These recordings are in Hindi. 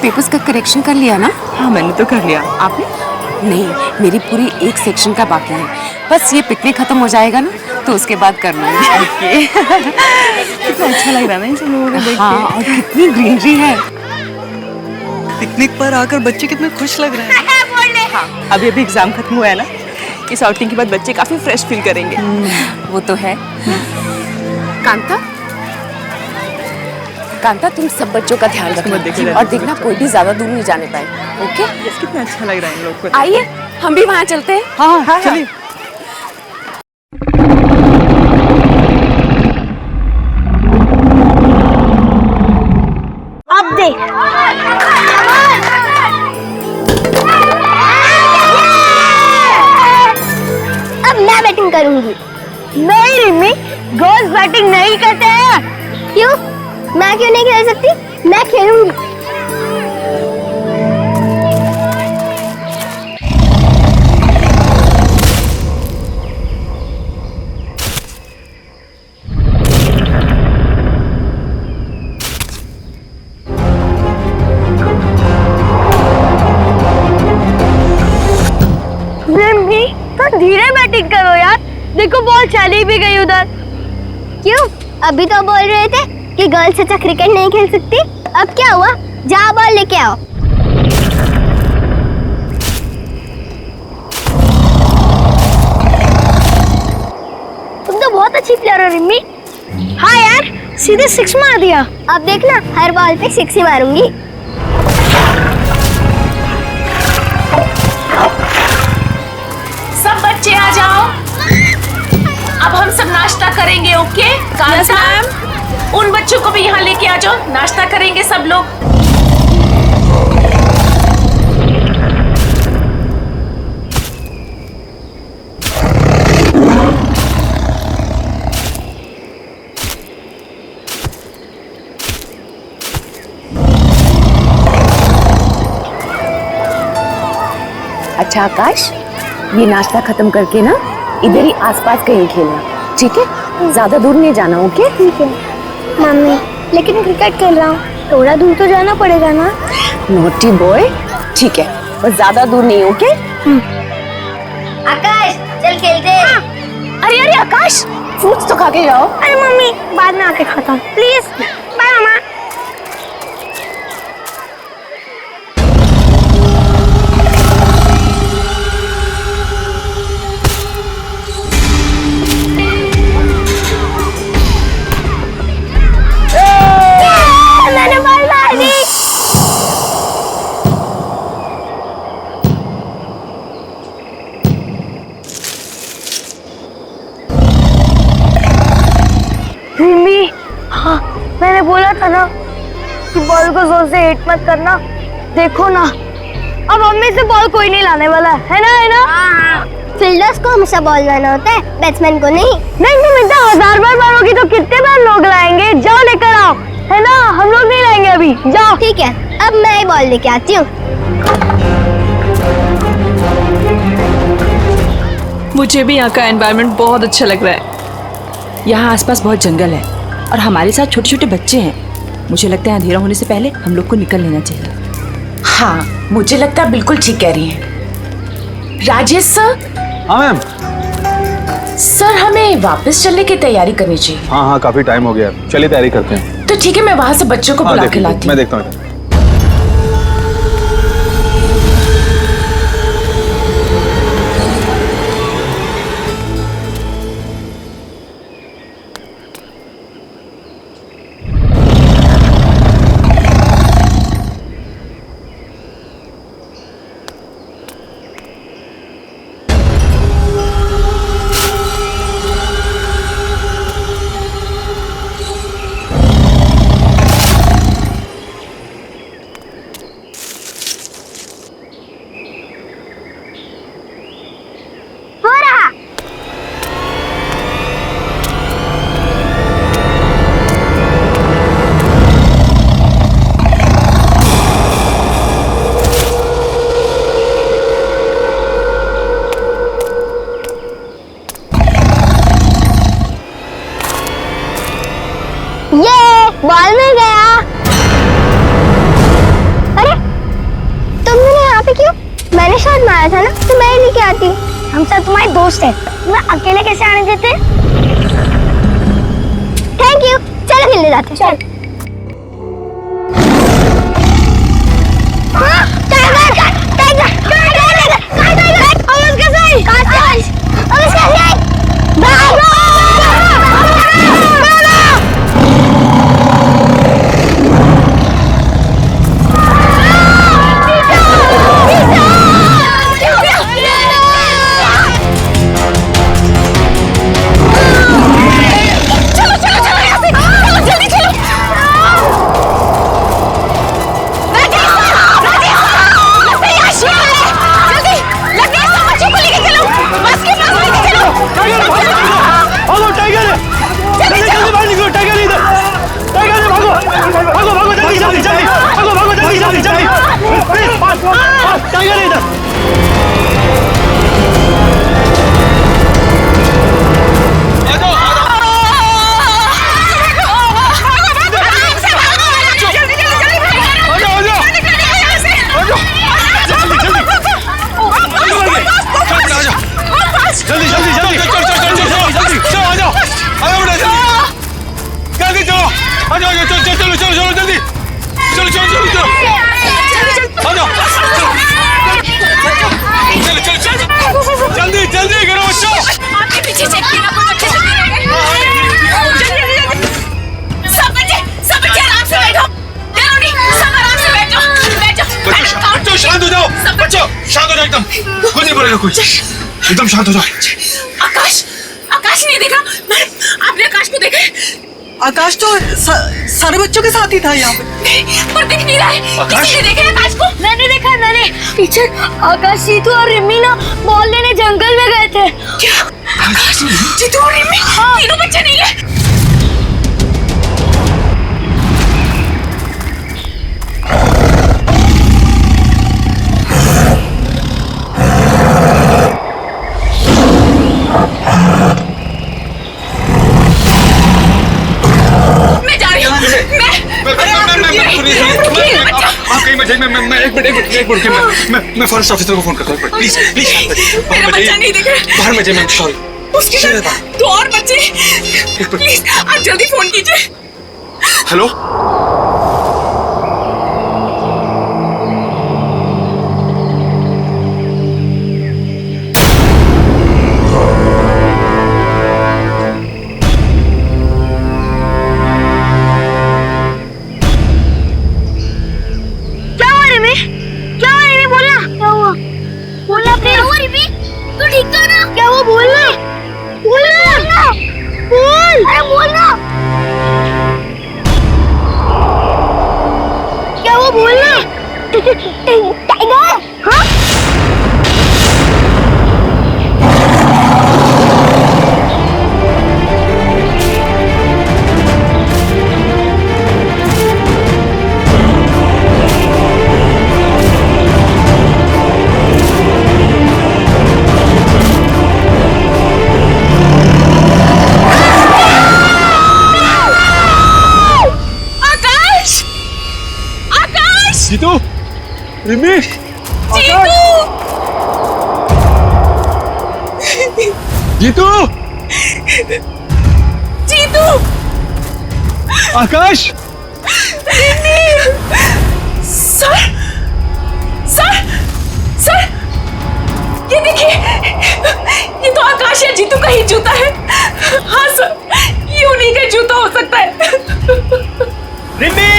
पेपर्स का करेक्शन कर लिया ना? हाँ मैंने तो कर लिया, आपने? नहीं, मेरी पूरी एक सेक्शन का बाकी है। बस ये पिकनिक खत्म हो जाएगा ना तो उसके बाद कर लूंगी। ओके। कितना अच्छा लग रहा है ना इन सब लोगों को देख के। हाँ, और कितनी ग्रीनरी है। पिकनिक पर आकर बच्चे कितने खुश लग रहे हैं। हाँ, अभी अभी एग्जाम खत्म हुआ है ना, इस आउटिंग के बाद बच्चे काफी फ्रेश फील करेंगे। वो तो है। कांता, कांता तुम सब बच्चों का ध्यान रखना और देखना कोई भी ज्यादा दूर नहीं जाने पाए। ओके? कितना अच्छा लग रहा है इन लोग को। आइए हम भी वहाँ चलते हैं। हाँ चलिए। अब देख अब मैं बैटिंग करूंगी। नहीं रिमी, गर्ल्स बैटिंग नहीं करते हैं। क्यों? मैं क्यों नहीं खेल सकती? मैं खेलूंगी। रिमी, तो धीरे बैटिंग करो यार। देखो बॉल चली भी गई उधर। क्यों? अभी तो बोल रहे थे कि गर्ल्स अच्छा क्रिकेट नहीं खेल सकती। अब क्या हुआ? जाओ बॉल लेके आओ। तुम तो बहुत अच्छी प्लेयर हो रिमी। हाँ यार, सीधे सिक्स मार दिया। अब देखना हर बॉल पे सिक्स ही मारूंगी। सब बच्चे आ जाओ। अब हम सब नाश्ता करेंगे, ओके? कांता, उन बच्चों को भी यहाँ लेके आ जाओ, नाश्ता करेंगे सब लोग। अच्छा आकाश, ये नाश्ता खत्म करके ना इधर ही आसपास कहीं खेलना, ठीक है? ज्यादा दूर नहीं जाना, ओके? ठीक है मम्मी, लेकिन क्रिकेट खेल रहा हूँ, थोड़ा दूर तो जाना पड़ेगा ना। नोटी बॉय, ठीक है, बस ज्यादा दूर नहीं, ओके? आकाश चल खेलते हैं। अरे अरे आकाश, फ्रूट्स तो खा के जाओ। अरे मम्मी, बाद में आके खाता हूँ प्लीज। बाय मामा। मैंने बॉल मार दी। रिमी, हाँ मैंने बोला था ना कि बॉल को जोर से हिट मत करना। देखो ना, अब हमें से बॉल कोई नहीं लाने वाला है ना? है ना? फील्डर्स को हमेशा बॉल लाना होता है, बैट्समैन को नहीं। नहीं तुम इतना 1000 बार मारोगी तो कितने बार लोग लाएंगे? जाओ लेकर आओ, है ना? हम लोग नहीं लाएंगे अभी, जाओ। ठीक है, अब मैं ही बॉल लेके आती हूँ। मुझे भी यहाँ का एनवायरनमेंट बहुत अच्छा लग रहा है। यहाँ आसपास बहुत जंगल है और हमारे साथ छोटे छोटे बच्चे हैं। मुझे लगता है अंधेरा होने से पहले हम लोग को निकल लेना चाहिए। हाँ, मुझे लगता है बिल्कुल ठीक कह रही हैं। राजेश सर। हाँ मैम। सर हमें वापस चलने की तैयारी करनी चाहिए। हाँ काफी टाइम हो गया, चलिए तैयारी करते हैं। तो ठीक है, मैं वहाँ से बच्चों को बुला के लाती हूँ। मैं देखता हूँ। आया था ना तो मैं ही लेके आती। हम सब तुम्हारे दोस्त हैं, तुम्हें अकेले कैसे आने देते? Thank you. चलो खेलने जाते। चल। एकदम शांत हो जाओ। आकाश, आकाश नहीं देखा? आपने आकाश को देखा? आकाश तो सारे बच्चों के साथ ही था यहाँ पे। नहीं, पर दिख नहीं रहा है। किसी ने देखा आकाश को? मैंने देखा, मैंने। टीचर, आकाश, जीतू और रिमी ना बॉल लेने जंगल में गए थे। क्या? आकाश, जीतू और रिमी? तीनों बच्चे नहीं है? मैं फॉरेस्ट ऑफिसर को फोन करता हूँ। प्लीज प्लीज मेरा बच्चा नहीं दिख रहा। बाहर में जाइए। मैं सॉरी। उसके साथ दो और बच्चे। प्लीज आप जल्दी फोन कीजिए। Hello, tiger? हाँ? जीतू, रिमी, जीतू, जीतू, आकाश, सर, सर, सर, ये देखिए, ये तो आकाश या जीतू का ही जूता है। हाँ सर, ये उन्हीं का जूता हो सकता है। रिमी,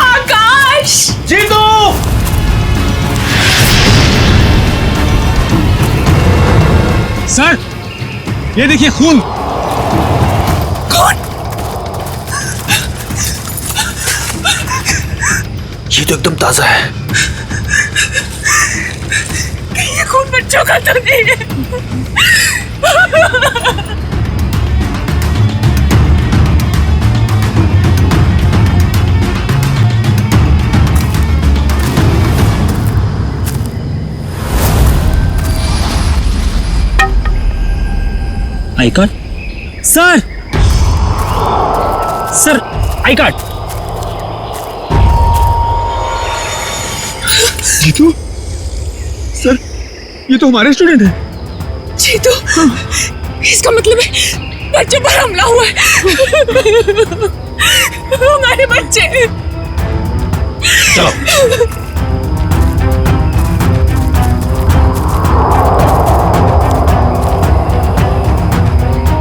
आकाश, जीतू, सर, ये देखिए खून। कौन? ये तो एकदम ताजा है। ये खून बच्चों का तो नहीं है। I card sir, sir I card. Jitu, sir, ये तो हमारे स्टूडेंट हैं। जीतू, इसका मतलब है बच्चों पर हमला हुआ है। हमारे बच्चे। चलो।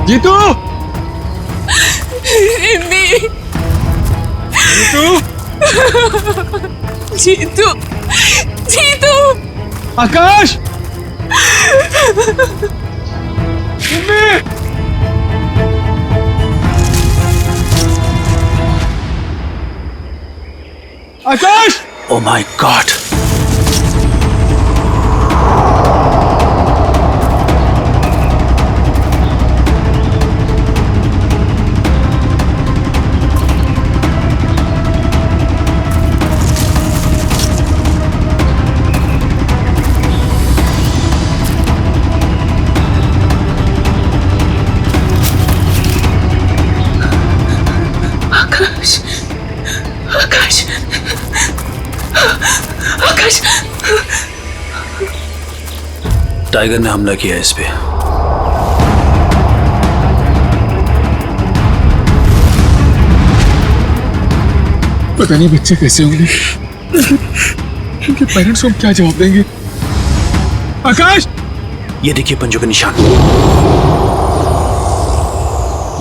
जीतू, रिम्मी, जीतू, जीतू, जीतू। आकाश, रिम्मी, आकाश। Oh my God! Akash, Akash, Akash. Tiger ने हमला किया इस पे। पता नहीं बच्चे कैसे होंगे, उनके पेरेंट्स को हम क्या जवाब देंगे। आकाश, ये देखिए पंजों के निशान।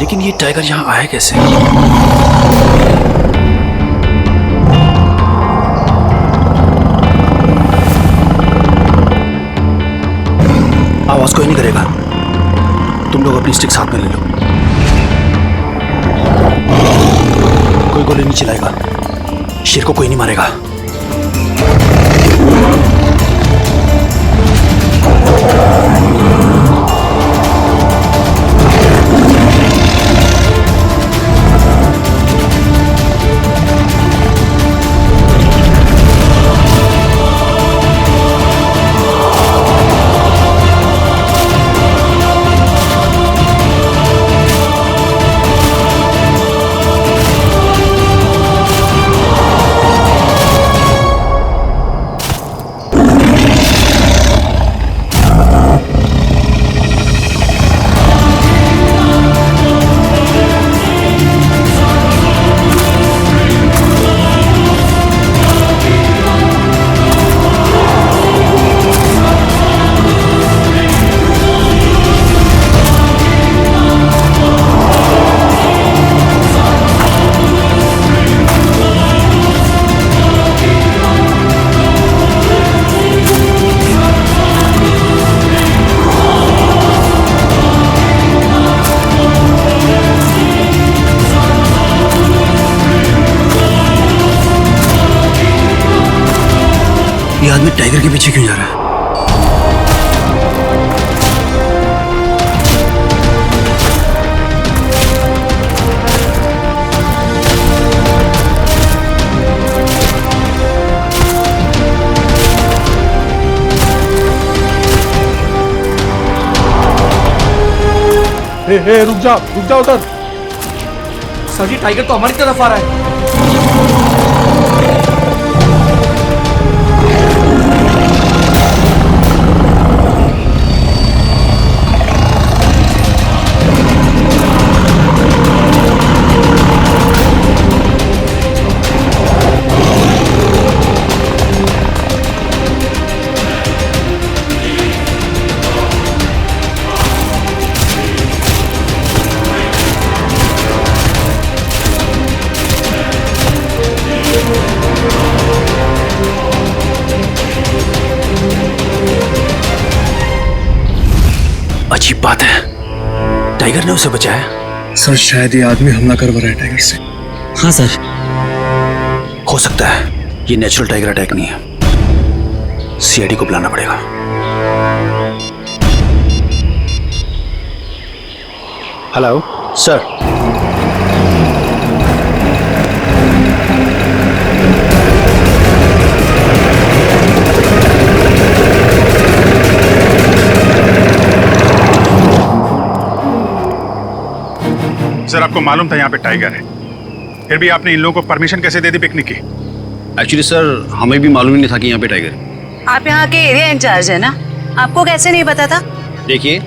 लेकिन ये टाइगर यहां आया कैसे? आवाज कोई नहीं करेगा। तुम लोग अपनी स्टिक साथ में ले लो। कोई गोली नहीं चलाएगा। शेर को कोई नहीं मारेगा। ये आदमी टाइगर के पीछे क्यों जा रहा है? रुक जा उधर। सर जी, टाइगर तो हमारी तरफ आ रहा है। अजीब बात है, टाइगर ने उसे बचाया। सर, शायद ये आदमी हमला करवा रहा है टाइगर से। हाँ सर। हो सकता है ये नेचुरल टाइगर अटैक नहीं है। सीआईडी को बुलाना पड़ेगा। Hello sir. सर, आपको मालूम था यहाँ पे टाइगर है, फिर भी आपने इन लोगों को परमिशन कैसे दे दी पिकनिक की? एक्चुअली सर, हमें भी मालूम ही नहीं था कि यहाँ पे टाइगर है। आप यहाँ के एरिया इंचार्ज है ना, आपको कैसे नहीं पता था? देखिए,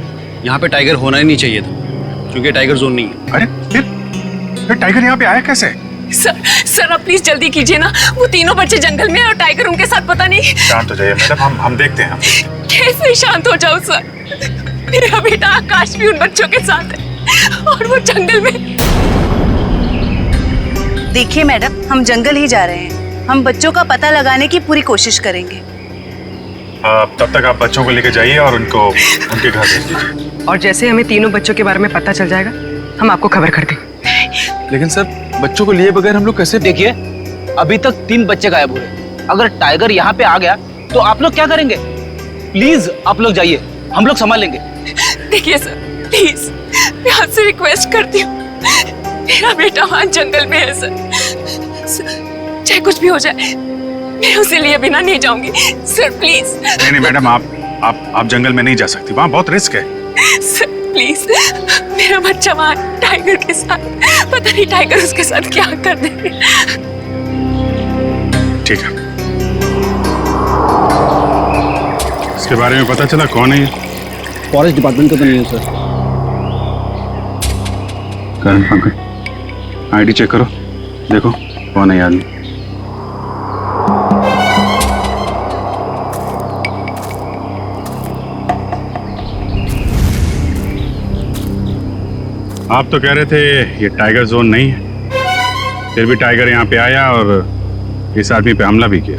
यहाँ पे टाइगर होना ही नहीं चाहिए था, क्योंकि टाइगर जोन नहीं है। अरे फिर टाइगर यहाँ पे आया कैसे? सर आप प्लीज जल्दी कीजिए ना, वो तीनों बच्चे जंगल में हैं और टाइगर उनके साथ पता नहीं। शांत हो जाइए मैडम, हम देखते हैं। कैसे शांत हो जाऊं सर? मेरा बेटा आकाश भी उन बच्चों के साथ है और वो जंगल में। देखिए मैडम, हम जंगल ही जा रहे हैं, हम बच्चों का पता लगाने की पूरी कोशिश करेंगे। तब तक आप बच्चों को लेके जाइए और उनको उनके घर भेज दीजिए। और जैसे हमें तीनों बच्चों के बारे में पता चल जाएगा, हम आपको खबर कर देंगे। लेकिन सर, बच्चों को लिए बगैर हम लोग कैसे? देखिए, अभी तक 3 बच्चे गायब हुए। अगर टाइगर यहाँ पे आ गया तो आप लोग क्या करेंगे? प्लीज आप लोग जाइए, हम लोग संभाल लेंगे। देखिए सर, प्लीज मैं आपसे रिक्वेस्ट करती हूँ, मेरा बेटा वहाँ जंगल में है सर, चाहे कुछ भी हो जाए मैं उसे लिए बिना नहीं जाऊंगी सर, प्लीज। नहीं मैडम, आप जंगल में नहीं जा सकती, वहाँ बहुत रिस्क है। सर प्लीज, मेरा बच्चा वहाँ टाइगर के साथ, पता नहीं टाइगर उसके साथ क्या कर देंगे। ठीक है, इसके बारे में पता चला कौन है ये? फॉरेस्ट डिपार्टमेंट का तो नहीं है सर। करण पंकज, आईडी चेक करो, देखो कौन है ये आदमी। आप तो कह रहे थे ये टाइगर जोन नहीं है, फिर भी टाइगर यहाँ पे आया और इस आदमी पे हमला भी किया।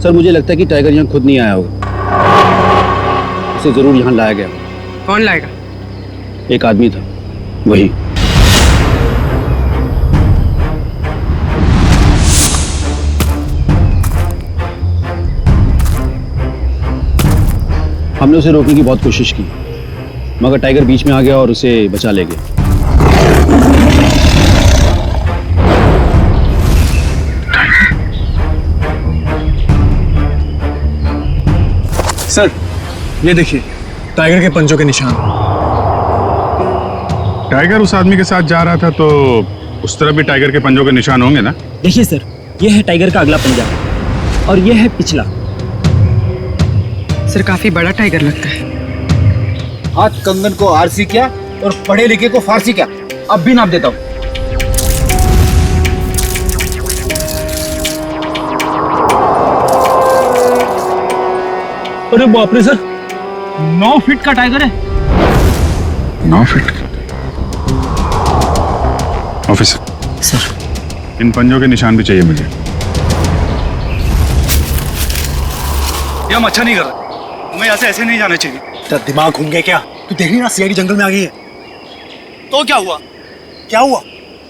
सर, मुझे लगता है कि टाइगर यहाँ खुद नहीं आया होगा, उसे जरूर यहाँ लाया गया। कौन लाएगा? एक आदमी था, वही। हमने उसे रोकने की बहुत कोशिश की, मगर टाइगर बीच में आ गया और उसे बचा ले गया। सर, ये देखिए, टाइगर के पंजों के निशान। टाइगर उस आदमी के साथ जा रहा था तो उस तरफ भी टाइगर के पंजों के निशान होंगे ना? देखिए सर, ये है टाइगर का अगला पंजा और ये है पिछला। सर, काफी बड़ा टाइगर लगता है। हाथ कंगन को आरसी क्या और पढ़े लिखे को फारसी क्या? अब भी नाप देता हूँ। अरे बाप रे सर, 9 फीट का टाइगर है। 9 फीट? ऑफिसर सर, इन पंजों के निशान भी चाहिए मुझे। ये हम अच्छा नहीं कर रहे, हमें यहाँ से ऐसे नहीं जाना चाहिए। तेरा दिमाग घूम गया क्या? तू देख रही ना, सीआईडी जंगल में आ गई है। तो क्या हुआ? क्या हुआ?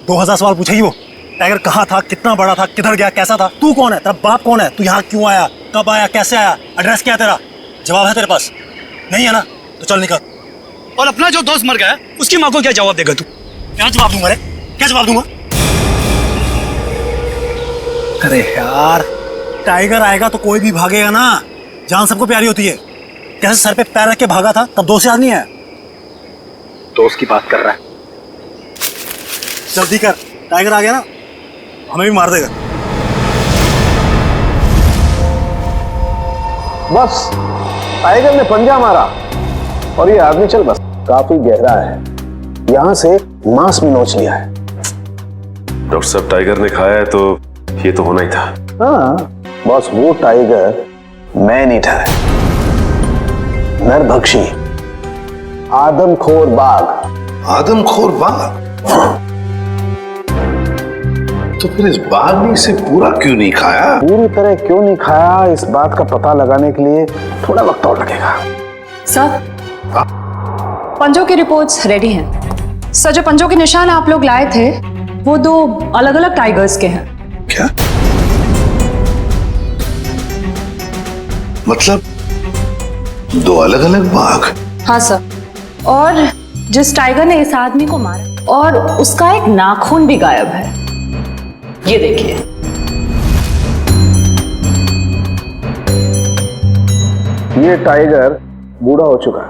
2000 सवाल पूछेगी वो। टाइगर कहाँ था, कितना बड़ा था, किधर गया, कैसा था? तू कौन है? तेरा बाप कौन है? तू यहाँ क्यों आया, कब आया, कैसे आया, एड्रेस क्या है तेरा? जवाब है तेरे पास? नहीं है ना? तो चल निकल। और अपना जो दोस्त मर गया है, उसकी माँ को क्या जवाब देगा तू? क्या जवाब दूंगा रे? क्या जवाब दूंगा? अरे यार, टाइगर आएगा तो कोई भी भागेगा ना, जान सबको प्यारी होती है। कैसे सर पे पैर रख के भागा था, तब दोस्त याद नहीं है? दोस्त की बात कर रहा है। जल्दी कर, टाइगर आ गया ना, हमें भी मार देगा। बस टाइगर ने पंजा मारा और ये आदमी चल बस। काफी गहरा है, यहां से मांस में नोच लिया है। डॉक्टर साहब, टाइगर ने खाया है तो ये तो होना ही था। हाँ बस, वो टाइगर मैन ईटर है, नरभक्षी, आदमखोर बाघ। आदमखोर बाघ? तो फिर इस बाघ ने इसे पूरा क्यों नहीं खाया? पूरी तरह क्यों नहीं खाया, इस बात का पता लगाने के लिए थोड़ा वक्त और लगेगा। सर, पंजों की रिपोर्ट्स रेडी हैं। सर, जो पंजों के निशान आप लोग लाए थे वो 2 अलग अलग टाइगर्स के हैं। क्या मतलब? 2 अलग अलग बाघ? हाँ सर, और जिस टाइगर ने इस आदमी को मारा और उसका एक नाखून भी गायब है, ये देखिए। ये टाइगर बूढ़ा हो चुका है,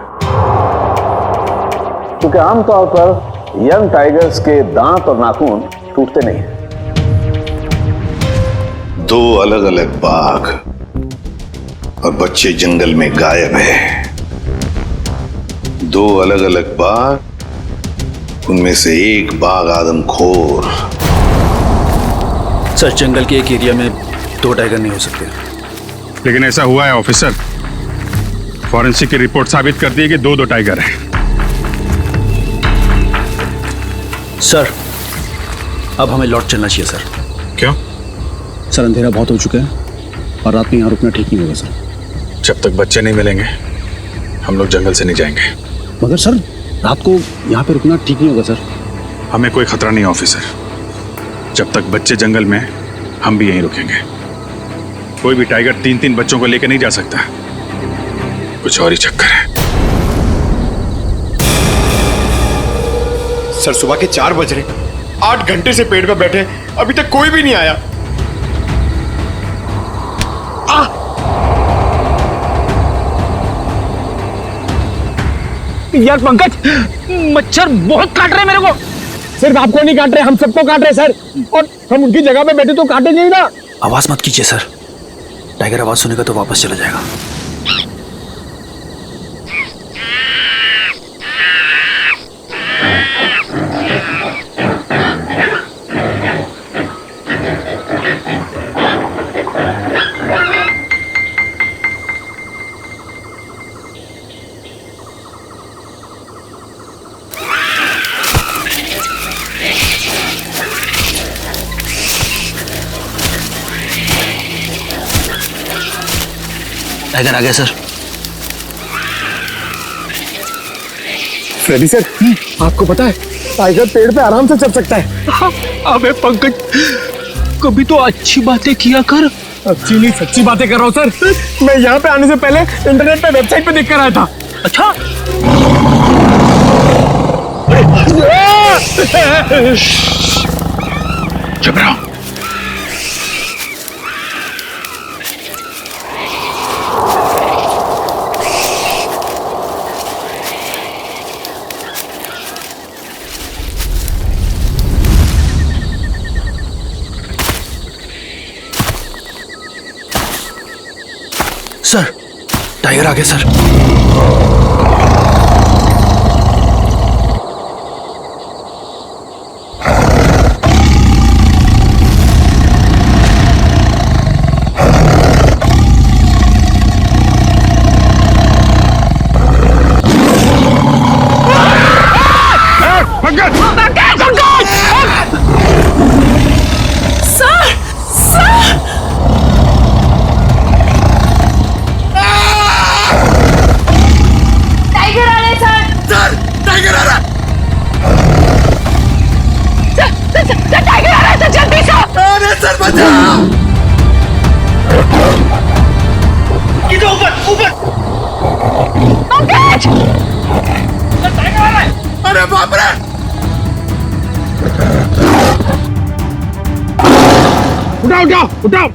क्योंकि आमतौर पर यंग टाइगर्स के दांत और नाखून टूटते नहीं हैं। 2 अलग अलग बाघ, और बच्चे जंगल में गायब है। 2 अलग अलग बाघ, उनमें से एक बाघ आदमखोर। सर, जंगल के एक एरिया में 2 टाइगर नहीं हो सकते। लेकिन ऐसा हुआ है ऑफिसर। फॉरेंसिक की रिपोर्ट साबित करती है कि 2 टाइगर हैं। सर, अब हमें लौट चलना चाहिए सर। क्यों? सर, अंधेरा बहुत हो चुका है और रात में यहाँ रुकना ठीक नहीं होगा सर। जब तक बच्चे नहीं मिलेंगे हम लोग जंगल से नहीं जाएंगे। मगर सर, रात को यहाँ पे रुकना ठीक नहीं होगा सर। हमें कोई खतरा नहीं ऑफिसर। जब तक बच्चे जंगल में हम भी यहीं रुकेंगे। कोई भी टाइगर 3-3 बच्चों को लेकर नहीं जा सकता। कुछ और ही चक्कर है। सर, सुबह के 4 बज रहे, 8 घंटे से पेड़ पे बैठे, अभी तक कोई भी नहीं आया। यार पंकज, मच्छर बहुत काट रहे हैं मेरे को। सिर्फ आपको नहीं काट रहे, हम सबको काट रहे सर। और हम उनकी जगह पे बैठे तो काटेंगे ही ना। आवाज मत कीजिए सर, टाइगर आवाज सुनेगा तो वापस चला जाएगा। टाइगर आ गया सर। फ्रेडी सर, आपको पता है टाइगर पेड़ पे आराम से चढ़ सकता है। अबे पंकज, कभी तो अच्छी बातें किया कर। अच्छी नहीं सच्ची बातें कर रहा हूँ सर। मैं यहाँ पे आने से पहले इंटरनेट पे वेबसाइट पे देख कर आया था। अच्छा, चुप रहो। सर, टाइगर आ गया सर। अरे बाप रे! उठाओ उठाओ उठाओ।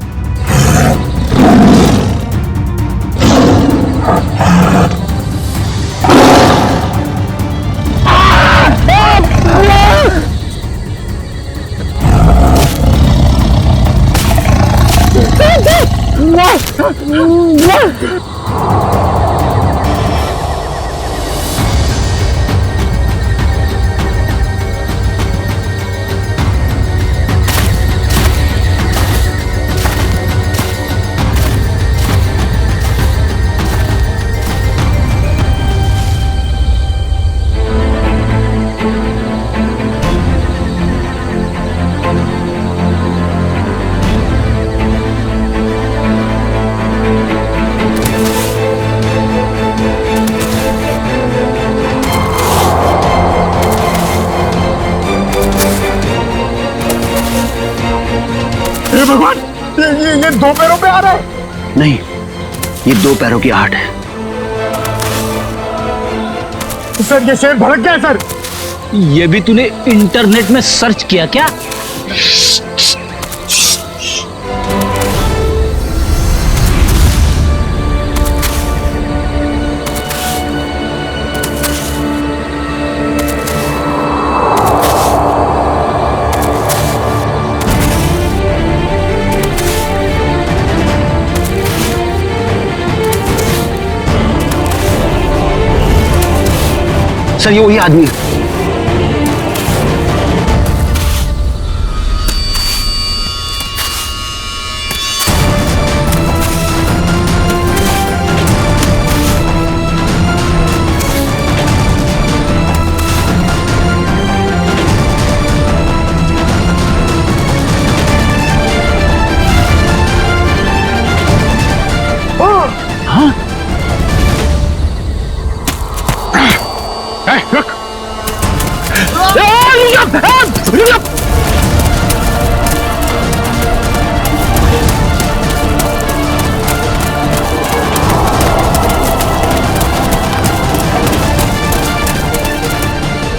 भगवान, ये 2 पैरों पे आ रहा है। नहीं, ये 2 पैरों की आहट है। सर, ये शेर भड़क गया है सर। ये भी तूने इंटरनेट में सर्च किया क्या? सर ये वही आदमी है। रुक।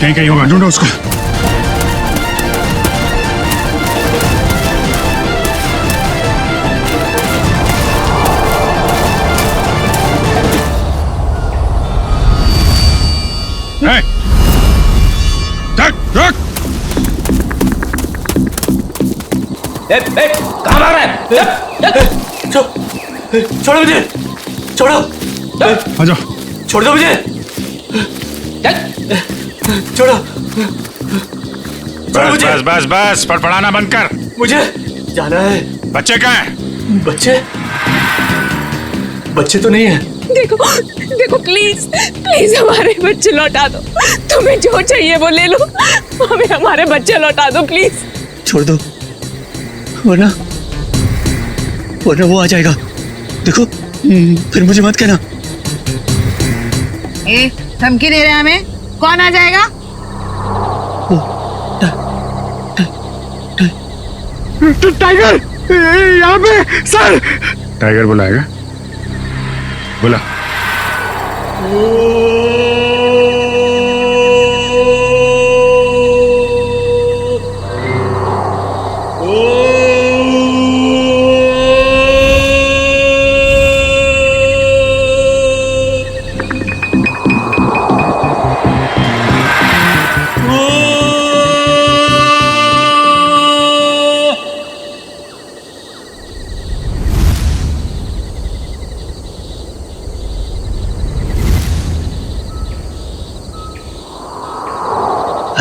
कहीं कहीं होगा, ढूंढो उसको। कहाँ भाग रहा है? छोड़ो मुझे, छोड़ो। आ जाओ। छोड़ दो मुझे, छोड़ो। बस बस बस बस, फड़फड़ाना बंद कर। मुझे जाना है। बच्चे कहाँ हैं? बच्चे तो नहीं है। देखो देखो, प्लीज प्लीज हमारे बच्चे लौटा दो। तुम्हें जो चाहिए वो ले लो, हमें हमारे बच्चे लौटा दो प्लीज। छोड़ दो, वरना वो आ जाएगा। देखो फिर मुझे मत कहना। धमकी दे रहे हैं हमें? कौन आ जाएगा? टाइगर यहाँ पे सर। टाइगर बुलाएगा, बुला।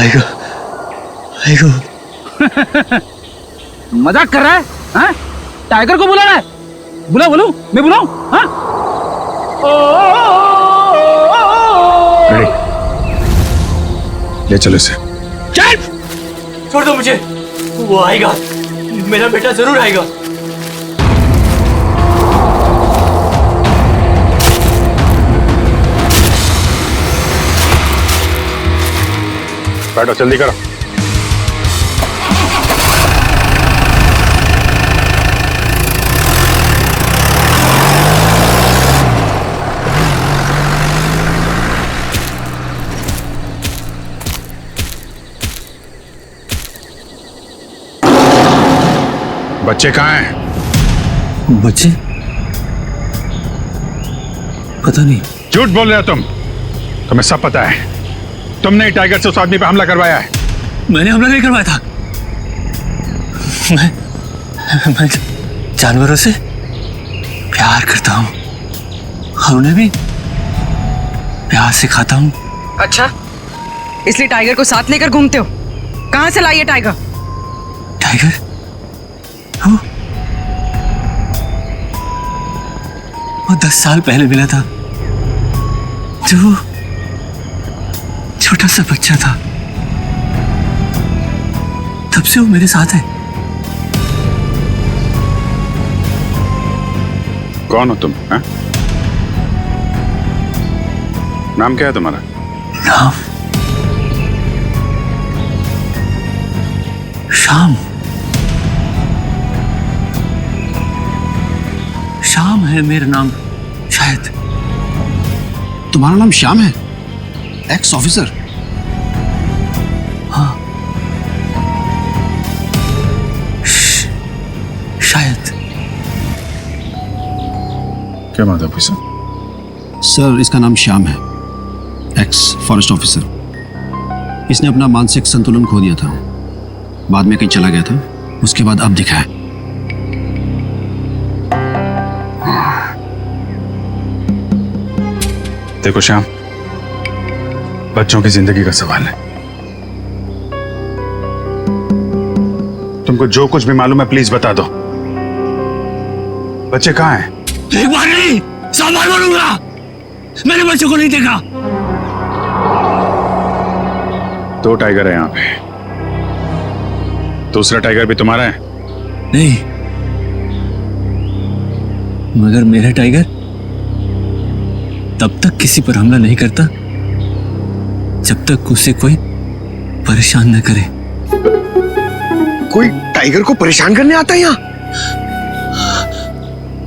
आएगा, आएगा। मजाक कर रहा है? हाँ? टाइगर को बुला रहा है? बुलाऊं? मैं बुलाऊं? हाँ? ले चलो इसे। चल! छोड़ दो मुझे, वो आएगा, मेरा बेटा जरूर आएगा। बैठो, जल्दी करो। बच्चे कहाँ हैं? बच्चे? पता नहीं। झूठ बोल रहे हो तुम। तुम्हें सब पता है। तुमने ही टाइगर से उस आदमी पर हमला करवाया है। मैंने हमला नहीं करवाया था। मैं जानवरों से प्यार करता हूँ और उन्हें भी प्यार सिखाता हूँ। अच्छा, इसलिए टाइगर को साथ लेकर घूमते हो? कहाँ से लाइए टाइगर? टाइगर? वो 10 साल पहले मिला था, जो छोटा सा बच्चा था। तब से वो मेरे साथ है। कौन हो तुम? है? नाम क्या है तुम्हारा? नाम शाम। शाम है मेरा नाम, शायद। तुम्हारा नाम श्याम है? X officer? हाँ, शायद। क्या बात है ऑफिसर? सर, इसका नाम श्याम है, एक्स फॉरेस्ट ऑफिसर। इसने अपना मानसिक संतुलन खो दिया था, बाद में कहीं चला गया था, उसके बाद अब दिखा है। देखो श्याम, बच्चों की जिंदगी का सवाल है। तुमको जो कुछ भी मालूम है प्लीज बता दो। बच्चे कहाँ हैं? एक बार नहीं 100 बार बोलूंगा, मैंने बच्चों को नहीं देखा। 2 टाइगर है यहाँ पे, दूसरा टाइगर भी तुम्हारा है? नहीं, मगर मेरा टाइगर तब तक किसी पर हमला नहीं करता जब तक उसे कोई परेशान न करे। कोई टाइगर को परेशान करने आता है यहाँ?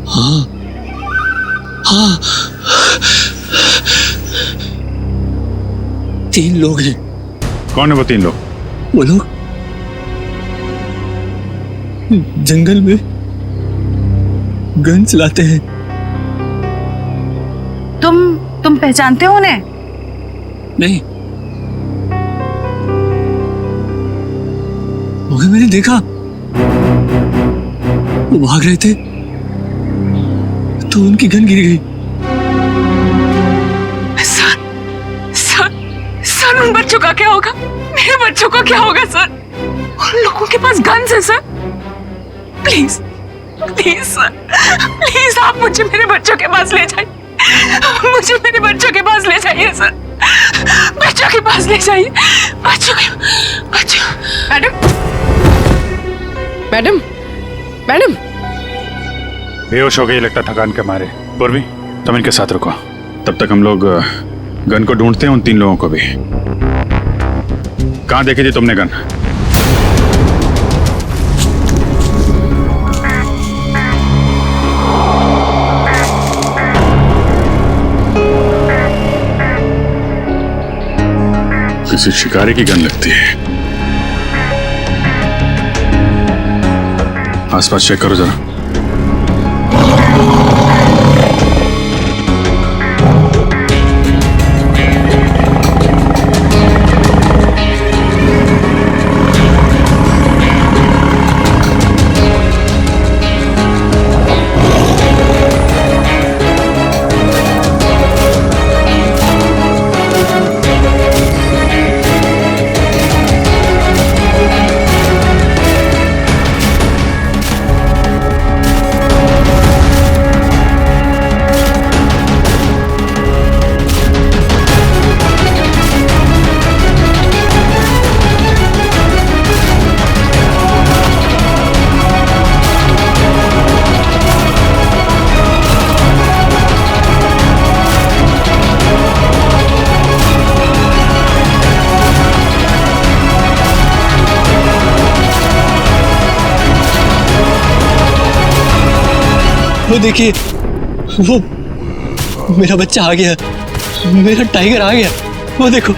हाँ हाँ, 3 लोग हैं। कौन है वो 3 लोग? वो लोग जंगल में गन चलाते हैं। तुम पहचानते हो उन्हें? नहीं, मगर मैंने देखा वो भाग रहे थे तो उनकी गन गिर गई। सर उन बच्चों का क्या होगा? मेरे बच्चों का क्या होगा सर? उन लोगों के पास गन्स है sir. Please please sir, please आप मुझे मेरे बच्चों के पास ले जाइए। मुझे मेरे बच्चों के पास ले जाइए सर, बच्चों के पास ले जाइए। बच्चों मैडम मैडम बेहोश हो गई लगता थकान के मारे। पूर्वी तुम इनके साथ रुको, तब तक हम लोग गन को ढूंढते हैं, उन 3 लोगों को भी। कहाँ देखी थी तुमने गन? किसी शिकारी की गन लगती है। आसपास चेक करो जरा। वो देखिए, वो मेरा बच्चा आ गया, मेरा टाइगर आ गया। वो देखो,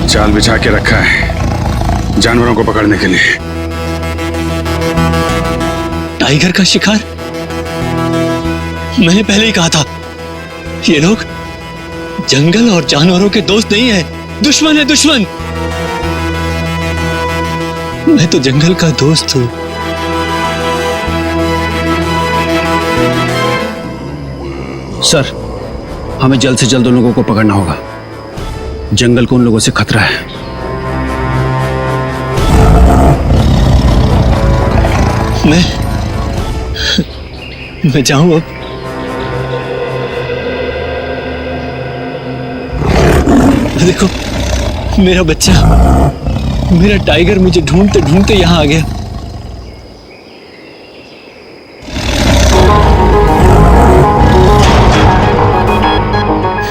जाल बिछा के रखा है जानवरों को पकड़ने के लिए। टाइगर का शिकार? मैंने पहले ही कहा था, ये लोग जंगल और जानवरों के दोस्त नहीं है, दुश्मन है, दुश्मन। मैं तो जंगल का दोस्त हूं। सर, हमें जल्द से जल्द उन लोगों को पकड़ना होगा। जंगल को उन लोगों से खतरा है। मैं जाऊं अब? देखो, मेरा बच्चा, मेरा टाइगर मुझे ढूंढते ढूंढते यहाँ आ गया।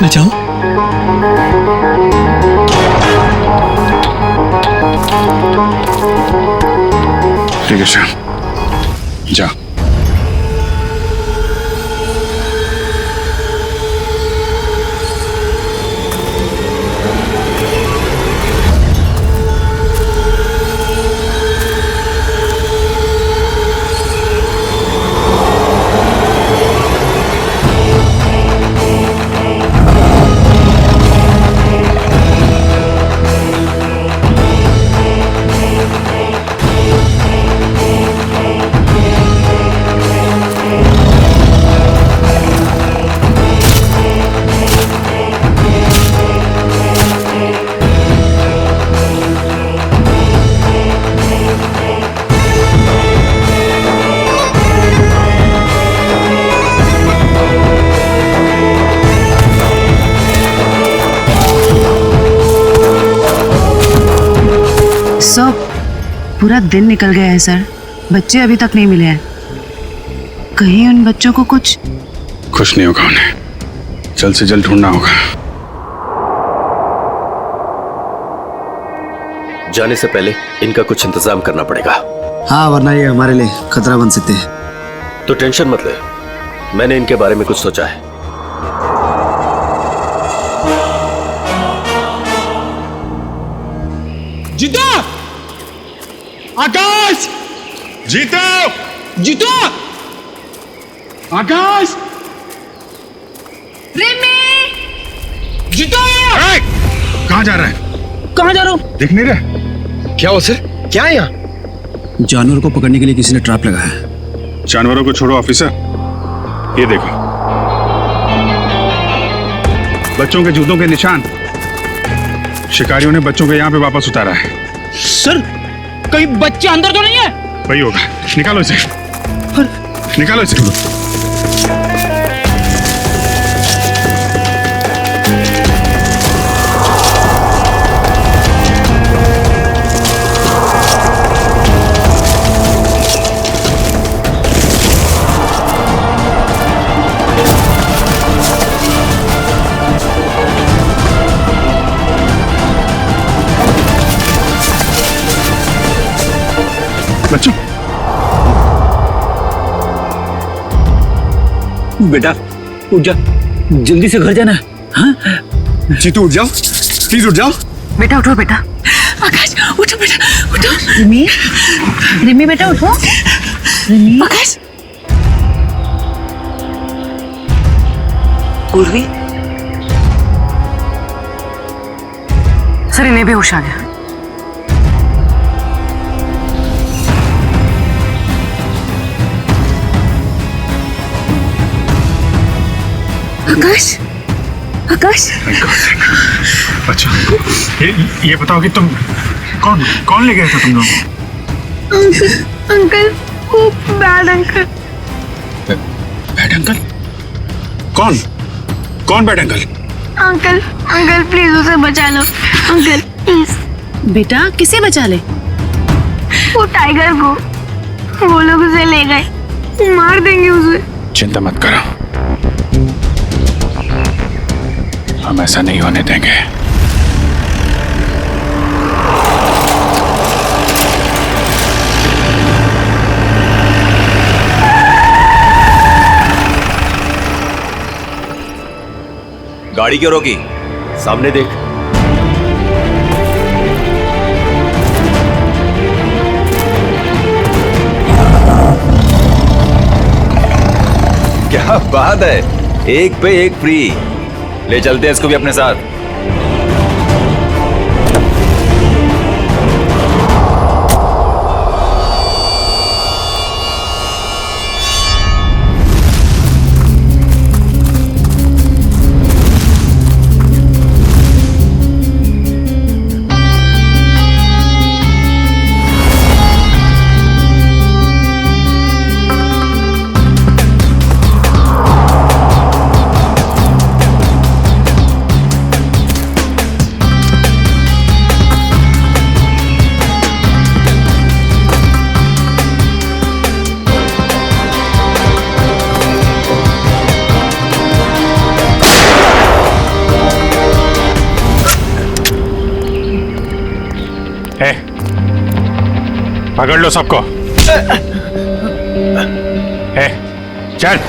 मैं जाऊं? ठीक है श्याम, जा। सब पूरा दिन निकल गया है सर, बच्चे अभी तक नहीं मिले हैं। कहीं उन बच्चों को कुछ नहीं होगा उन्हें, जल्द से जल्द ढूंढना होगा। जाने से पहले इनका कुछ इंतजाम करना पड़ेगा। हाँ, वरना ये हमारे लिए खतरा बन सकते हैं। तो टेंशन मत ले, मैंने इनके बारे में कुछ सोचा है। जीतो! आकाश! जीतो! जीतो! आकाश! जीतो! कहाँ जा रहा है? कहाँ जा रहा हूँ? दिख नहीं रहा? क्या हो सर? क्या है यहाँ? जानवर को पकड़ने के लिए किसी ने ट्रैप लगाया है। जानवरों को छोड़ो ऑफिसर, ये देखो, बच्चों के जूतों के निशान। शिकारियों ने बच्चों को यहाँ पे वापस उतारा है। सर, कहीं बच्चे अंदर तो नहीं है? वही होगा, निकालो इसे, निकालो इसे। बच्चों, बेटा उठ जा, जल्दी से घर जाना है। हाँ? जीतू उठ जाओ, प्लीज उठ जाओ। बेटा उठो बेटा। आकाश उठो बेटा, उठो। रिमी, रिमी बेटा उठो। रिमी, आकाश, उर्वी, सर इन्हें बेहोश आ गया। आकाश, आकाश। अच्छा, ये बताओ कि तुम कौन ले गए थे तुम लोग? अंकल, वो बैड अंकल। Bad uncle? कौन bad uncle? Uncle, uncle please उसे बचा लो, अंकल प्लीज। बेटा किसे बचा ले? वो टाइगर को, वो लोग उसे ले गए, मार देंगे उसे। चिंता मत करो, हम ऐसा नहीं होने देंगे। गाड़ी क्यों रोकी? सामने देख। क्या बात है, एक पे एक फ्री। ले चलते हैं इसको भी अपने साथ। ए, पकड़ लो सबको। ए, चल।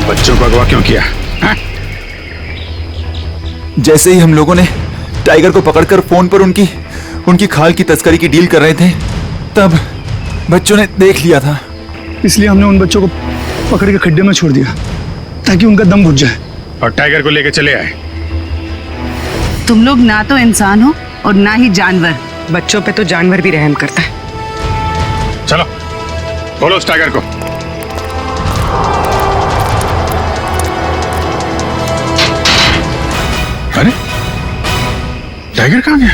बच्चों को अगवा क्यों किया? हा? जैसे ही हम लोगों ने टाइगर को पकड़कर फोन पर उनकी खाल की तस्करी की डील कर रहे थे, तब बच्चों ने देख लिया था। इसलिए हमने उन बच्चों को पकड़ के खड्डे में छोड़ दिया ताकि उनका दम बुझ जाए। और टाइगर को लेके चले आए। तुम लोग ना तो इंसान हो और ना ही जानवर। बच्चों पे तो जानवर भी रहम करता है। चलो बोलो उस टाइगर को। अरे टाइगर कहाँ गया?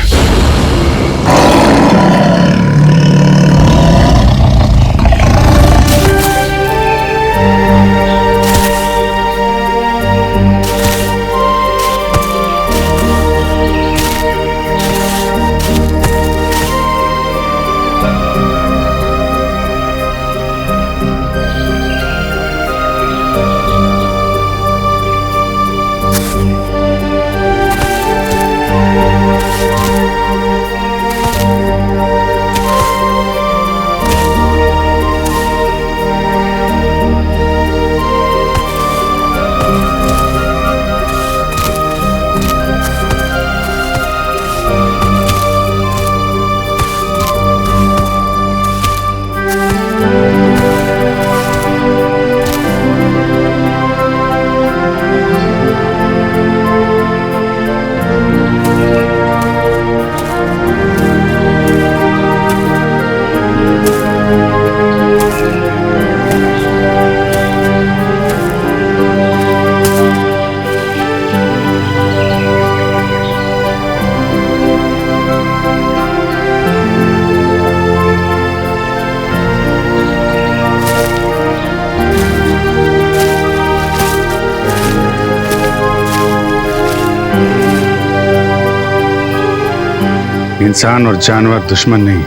इंसान और जानवर दुश्मन नहीं,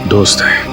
दोस्त है।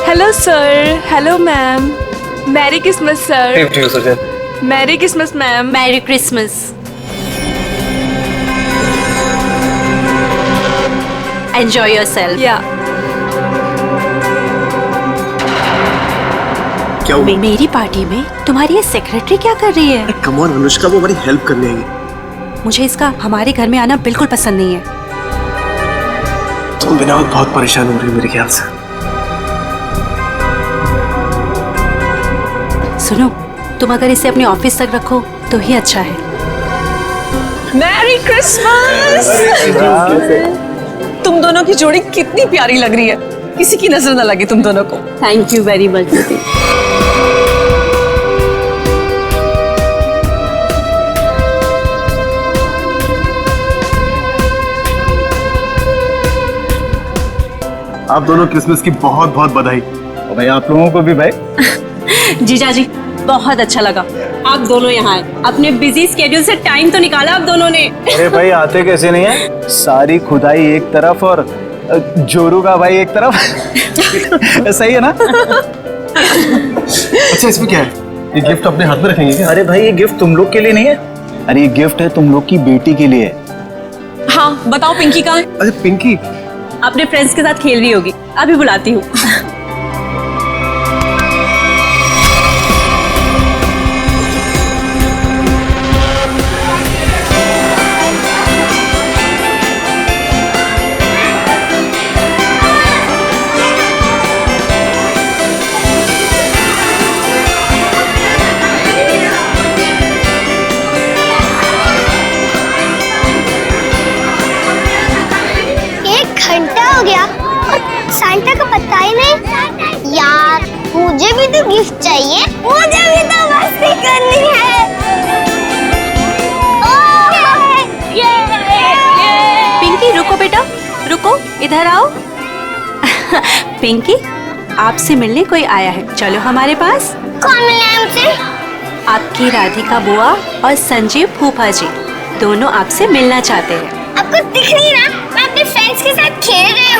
Hello sir, hello ma'am, merry Christmas sir. Merry Christmas ma'am. Merry Christmas. Enjoy yourself. या क्या हुआ? मेरी पार्टी में तुम्हारी ये सेक्रेटरी क्या कर रही है? कम ऑन अनुष्का, वो हमारी हेल्प करने आई। मुझे इसका हमारे घर में आना बिल्कुल पसंद नहीं है। तुम बिना वक्त बहुत परेशान हो रही हो मेरे ख्याल से। सुनो, तुम अगर इसे अपने ऑफिस तक रखो तो ही अच्छा है। Merry Christmas. तुम दोनों की जोड़ी कितनी प्यारी लग रही है, किसी की नजर न लगे तुम दोनों को। Thank you very much. आप दोनों क्रिसमस की बहुत बहुत बधाई। और भाई आप लोगों को भी भाई। जीजा जी, बहुत अच्छा लगा आप दोनों यहाँ आए। अपने बिजी स्केड्यूल से टाइम तो निकाला आप दोनों ने। अरे भाई आते कैसे नहीं है, सारी खुदाई एक तरफ और जोरू का भाई एक तरफ। सही है ना? अच्छा इसमें क्या है? ये गिफ्ट अपने हाथ में रखेंगे क्या? अरे भाई ये गिफ्ट तुम लोग के लिए नहीं है, अरे ये गिफ्ट है तुम लोग की बेटी के लिए। हाँ बताओ पिंकी कहाँ है? अरे पिंकी अपने फ्रेंड्स के साथ खेल रही होगी, अभी बुलाती हूँ। सांता का पता ही नहीं यार, मुझे भी तो गिफ्ट चाहिए, मुझे भी तो मस्ती करनी है। पिंकी रुको बेटा, रुको इधर आओ। पिंकी आपसे मिलने कोई आया है, चलो हमारे पास। कौन मिले हमसे? आपकी राधिका बुआ और संजीव फूफा जी दोनों आपसे मिलना चाहते हैं। आपको दिख नहीं रहा मैं अपने फ्रेंड्स के साथ खेल रही हूँ।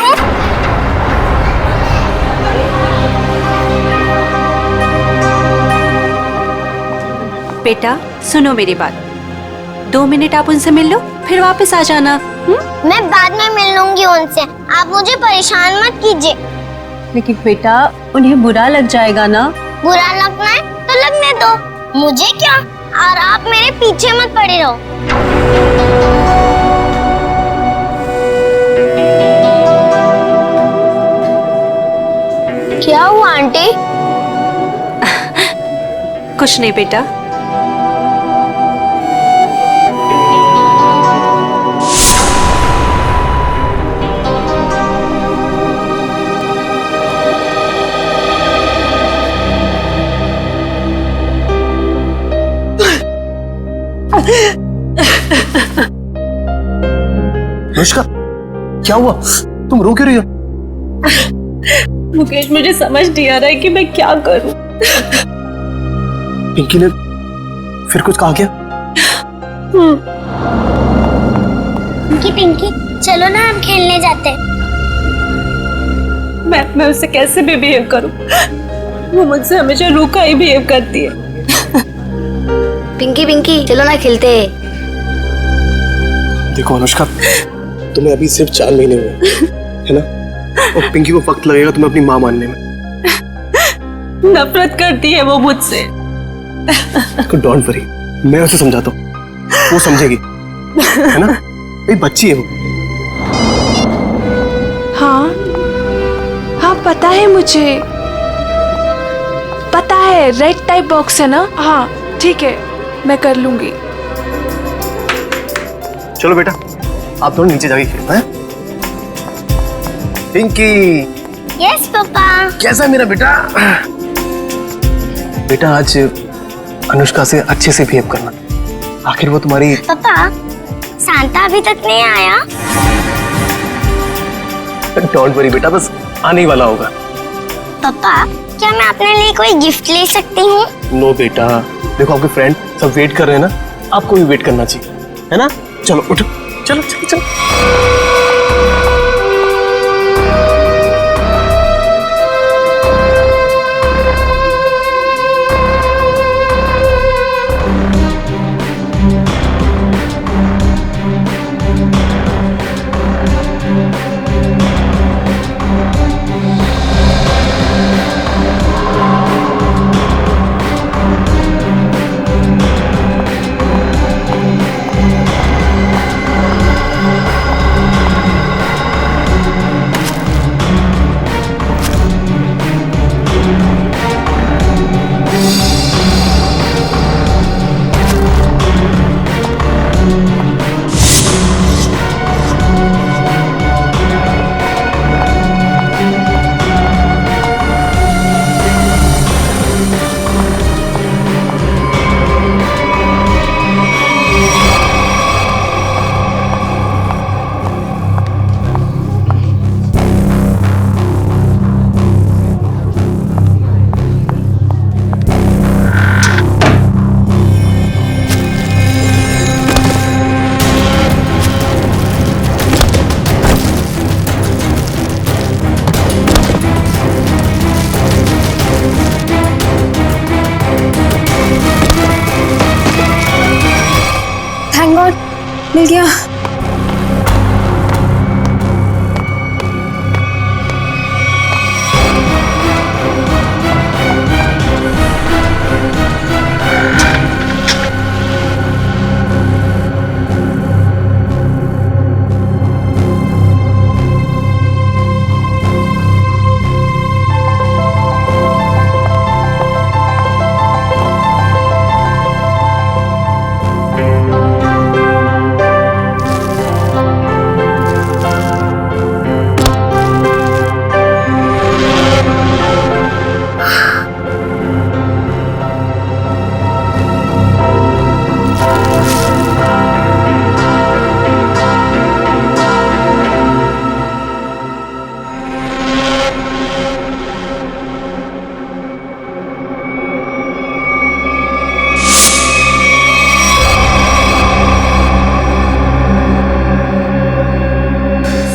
बेटा सुनो मेरी बात, 2 मिनट आप उनसे मिल लो फिर वापस आ जाना। मैं बाद में मिल लूंगी उनसे, आप मुझे परेशान मत कीजिए। लेकिन बेटा उन्हें बुरा लग जाएगा ना। बुरा लगना है तो लगने दो, मुझे क्या, और आप मेरे पीछे मत पड़े रहो। क्या हुआ आंटी? कुछ नहीं बेटा। अनुष्का क्या हुआ, तुम रो क्यों रही हो? मुकेश मुझे समझ नहीं आ रहा है कि मैं क्या करूं। पिंकी ने फिर कुछ कहा क्या? पिंकी चलो ना हम खेलने जाते हैं। मैं उससे कैसे भी बिहेव करूं, वो मुझसे हमेशा रूखा ही बिहेव करती है। पिंकी चलो ना खेलते हैं। देखो अनुष्का, तुम्हें अभी सिर्फ 4 महीने हुए है ना, और पिंकी को वक्त लगेगा तुम्हें अपनी माँ मानने में। नफरत करती है वो मुझसे। डोंट वरी, मैं उसे समझाता हूँ, वो समझेगी, है ना? एक बच्ची है वो। हाँ पता है मुझे, पता है रेड टाइप बॉक्स है ना। हाँ ठीक है मैं कर लूंगी। चलो बेटा आप दोनों नीचे जाके खेलना है। पिंकी। Yes papa. कैसा है मेरा बेटा? बेटा आज अनुष्का से अच्छे से बिहेव करना, आखिर वो तुम्हारी। पापा सांता अभी तक नहीं आया। डोंट वरी बेटा, बस आने ही वाला होगा। पापा क्या मैं अपने लिए कोई गिफ्ट ले सकती हूँ? नो बेटा, देखो आपके फ्रेंड सब वेट कर रहे हैं ना, आपको भी वेट करना चाहिए, है ना? चलो उठो, चलो चलो चलो। मिल गया।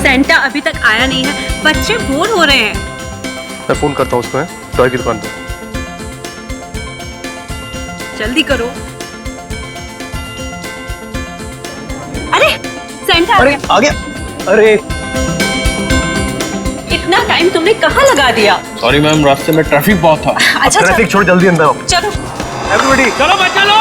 सेंटा अभी तक आया नहीं है, बच्चे बोर हो रहे हैं। मैं फोन करता हूँ उसको, टॉय की दुकान पे। जल्दी करो। अरे सेंटा आ गया। अरे इतना टाइम तुमने कहाँ लगा दिया? सॉरी मैम, रास्ते में ट्रैफिक बहुत था। अच्छा ट्रैफिक छोड़ जल्दी अंदर आओ। चलो एवरीबॉडी चलो बच्चा लोग।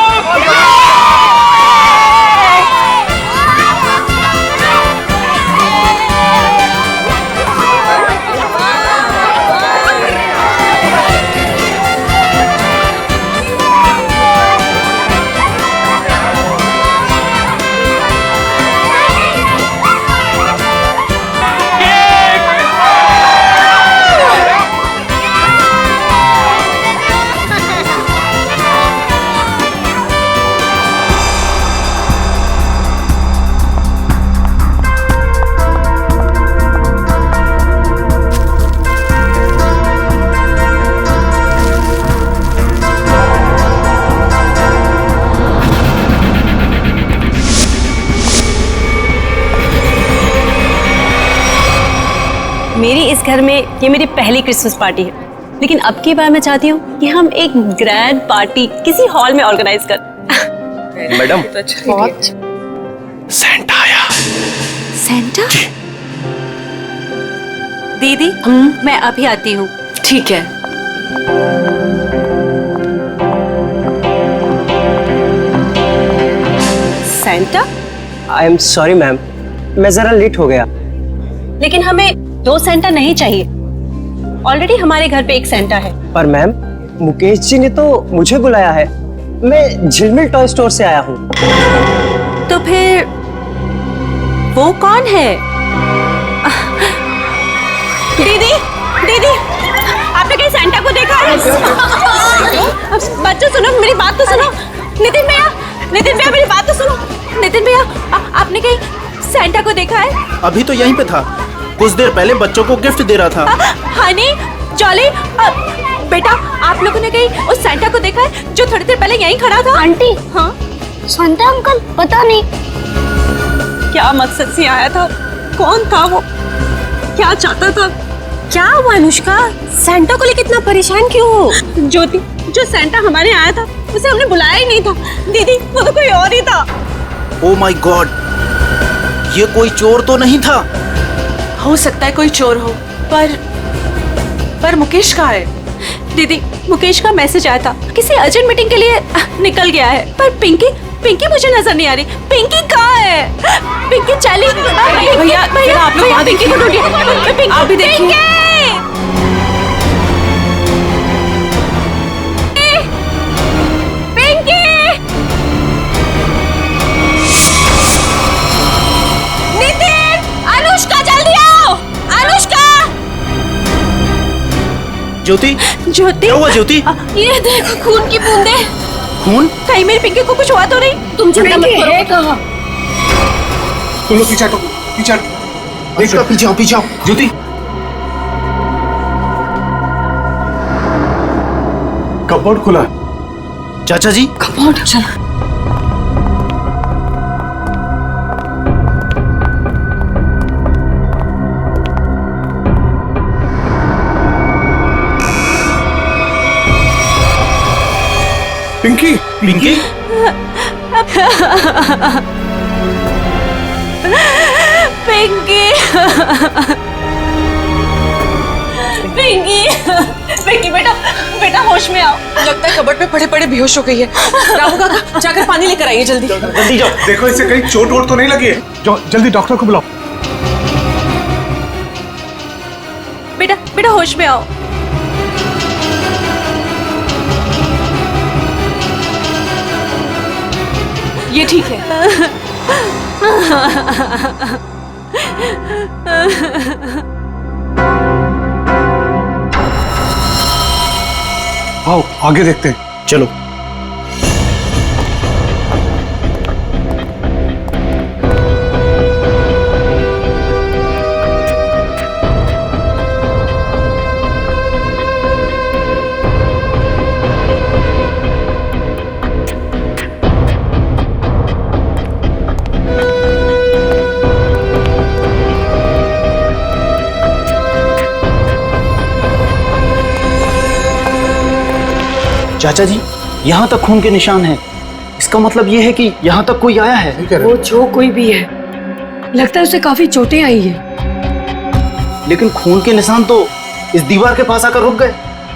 मेरी इस घर में ये मेरी पहली क्रिसमस पार्टी है, लेकिन अब की बार मैं चाहती हूँ कि हम एक ग्रैंड पार्टी किसी हॉल में ऑर्गेनाइज कर। मैडम सेंटा आया। सेंटा? दीदी मैं अभी आती हूँ। ठीक है। Santa? I am sorry ma'am, मैं जरा लेट हो गया। लेकिन हमें 2 सेंटा नहीं चाहिए, ऑलरेडी हमारे घर पे एक सेंटा है। पर मैम, मुकेश जी ने तो मुझे बुलाया है, मैं झिलमिल टॉय स्टोर से आया हूँ। तो फिर वो कौन है? दीदी दीदी, आपने कहीं सेंटा को देखा है? बच्चों सुनो, मेरी बात तो सुनो। नितिन भैया मेरी बात तो सुनो। नितिन भैया, आपने कहीं सेंटा को देखा है? अभी तो यहीं पे था, कुछ देर पहले बच्चों को गिफ्ट दे रहा था। हनी, जॉली, बेटा आप लोगों ने कहीं उस सेंटा को देखा है जो थोड़ी देर पहले यहीं खड़ा था? आंटी, हाँ सेंटा अंकल पता नहीं क्या मकसद से आया था, कौन था वो, क्या चाहता था? क्या हुआ अनुष्का, सेंटा को लेकर इतना परेशान क्यों हो? ज्योति, जो सेंटा हमारे आया था उसे हमने बुलाया ही नहीं था। दीदी वो तो कोई और ही था। ओह माय गॉड, ये कोई चोर तो नहीं था? हो सकता है कोई चोर हो, पर मुकेश कहाँ है? दीदी मुकेश का मैसेज आया था, किसी अर्जेंट मीटिंग के लिए निकल गया है। पर पिंकी मुझे नजर नहीं आ रही। पिंकी कहाँ है? पिंकी चली। भैया आप लोग पिंकी को ढूंढिए। आप भी देखिए। पिंकी! नितिन, अनुष्का जल्दी आओ। अनुष्का! ज्योति, ज्योति, क्या हुआ ज्योति? ये देखो खून की बूंदें। खून? कहीं मेरी पिंकी को कुछ हुआ तो नहीं? तुम चिंता मत करो। तुम लोग पीछे हटो, पीछे हटो। देखो पीछे आओ ज्योति। कपबोर्ड खुला। चाचा जी, कपबोर्ड चला। पिंकी, पिंकी? पिंकी पिंकी पिंकी बेटा बेटा होश में आओ। लगता है कबर्ड पे पड़े पड़े बेहोश हो गई है। रामू काका जाकर पानी लेकर आइए जल्दी। जल्दी जाओ। देखो इसे कहीं चोट वोट तो नहीं लगी है। जाओ जल्दी डॉक्टर को बुलाओ। बेटा बेटा होश में आओ। ये ठीक है। आओ आगे देखते हैं। चलो। चाचा जी, यहाँ तक खून के निशान हैं। इसका मतलब ये है कि यहाँ तक कोई आया है। वो जो कोई भी है, लगता है उसे काफी चोटें आई है। लेकिन खून के निशान तो इस दीवार के पास आकर रुक गए।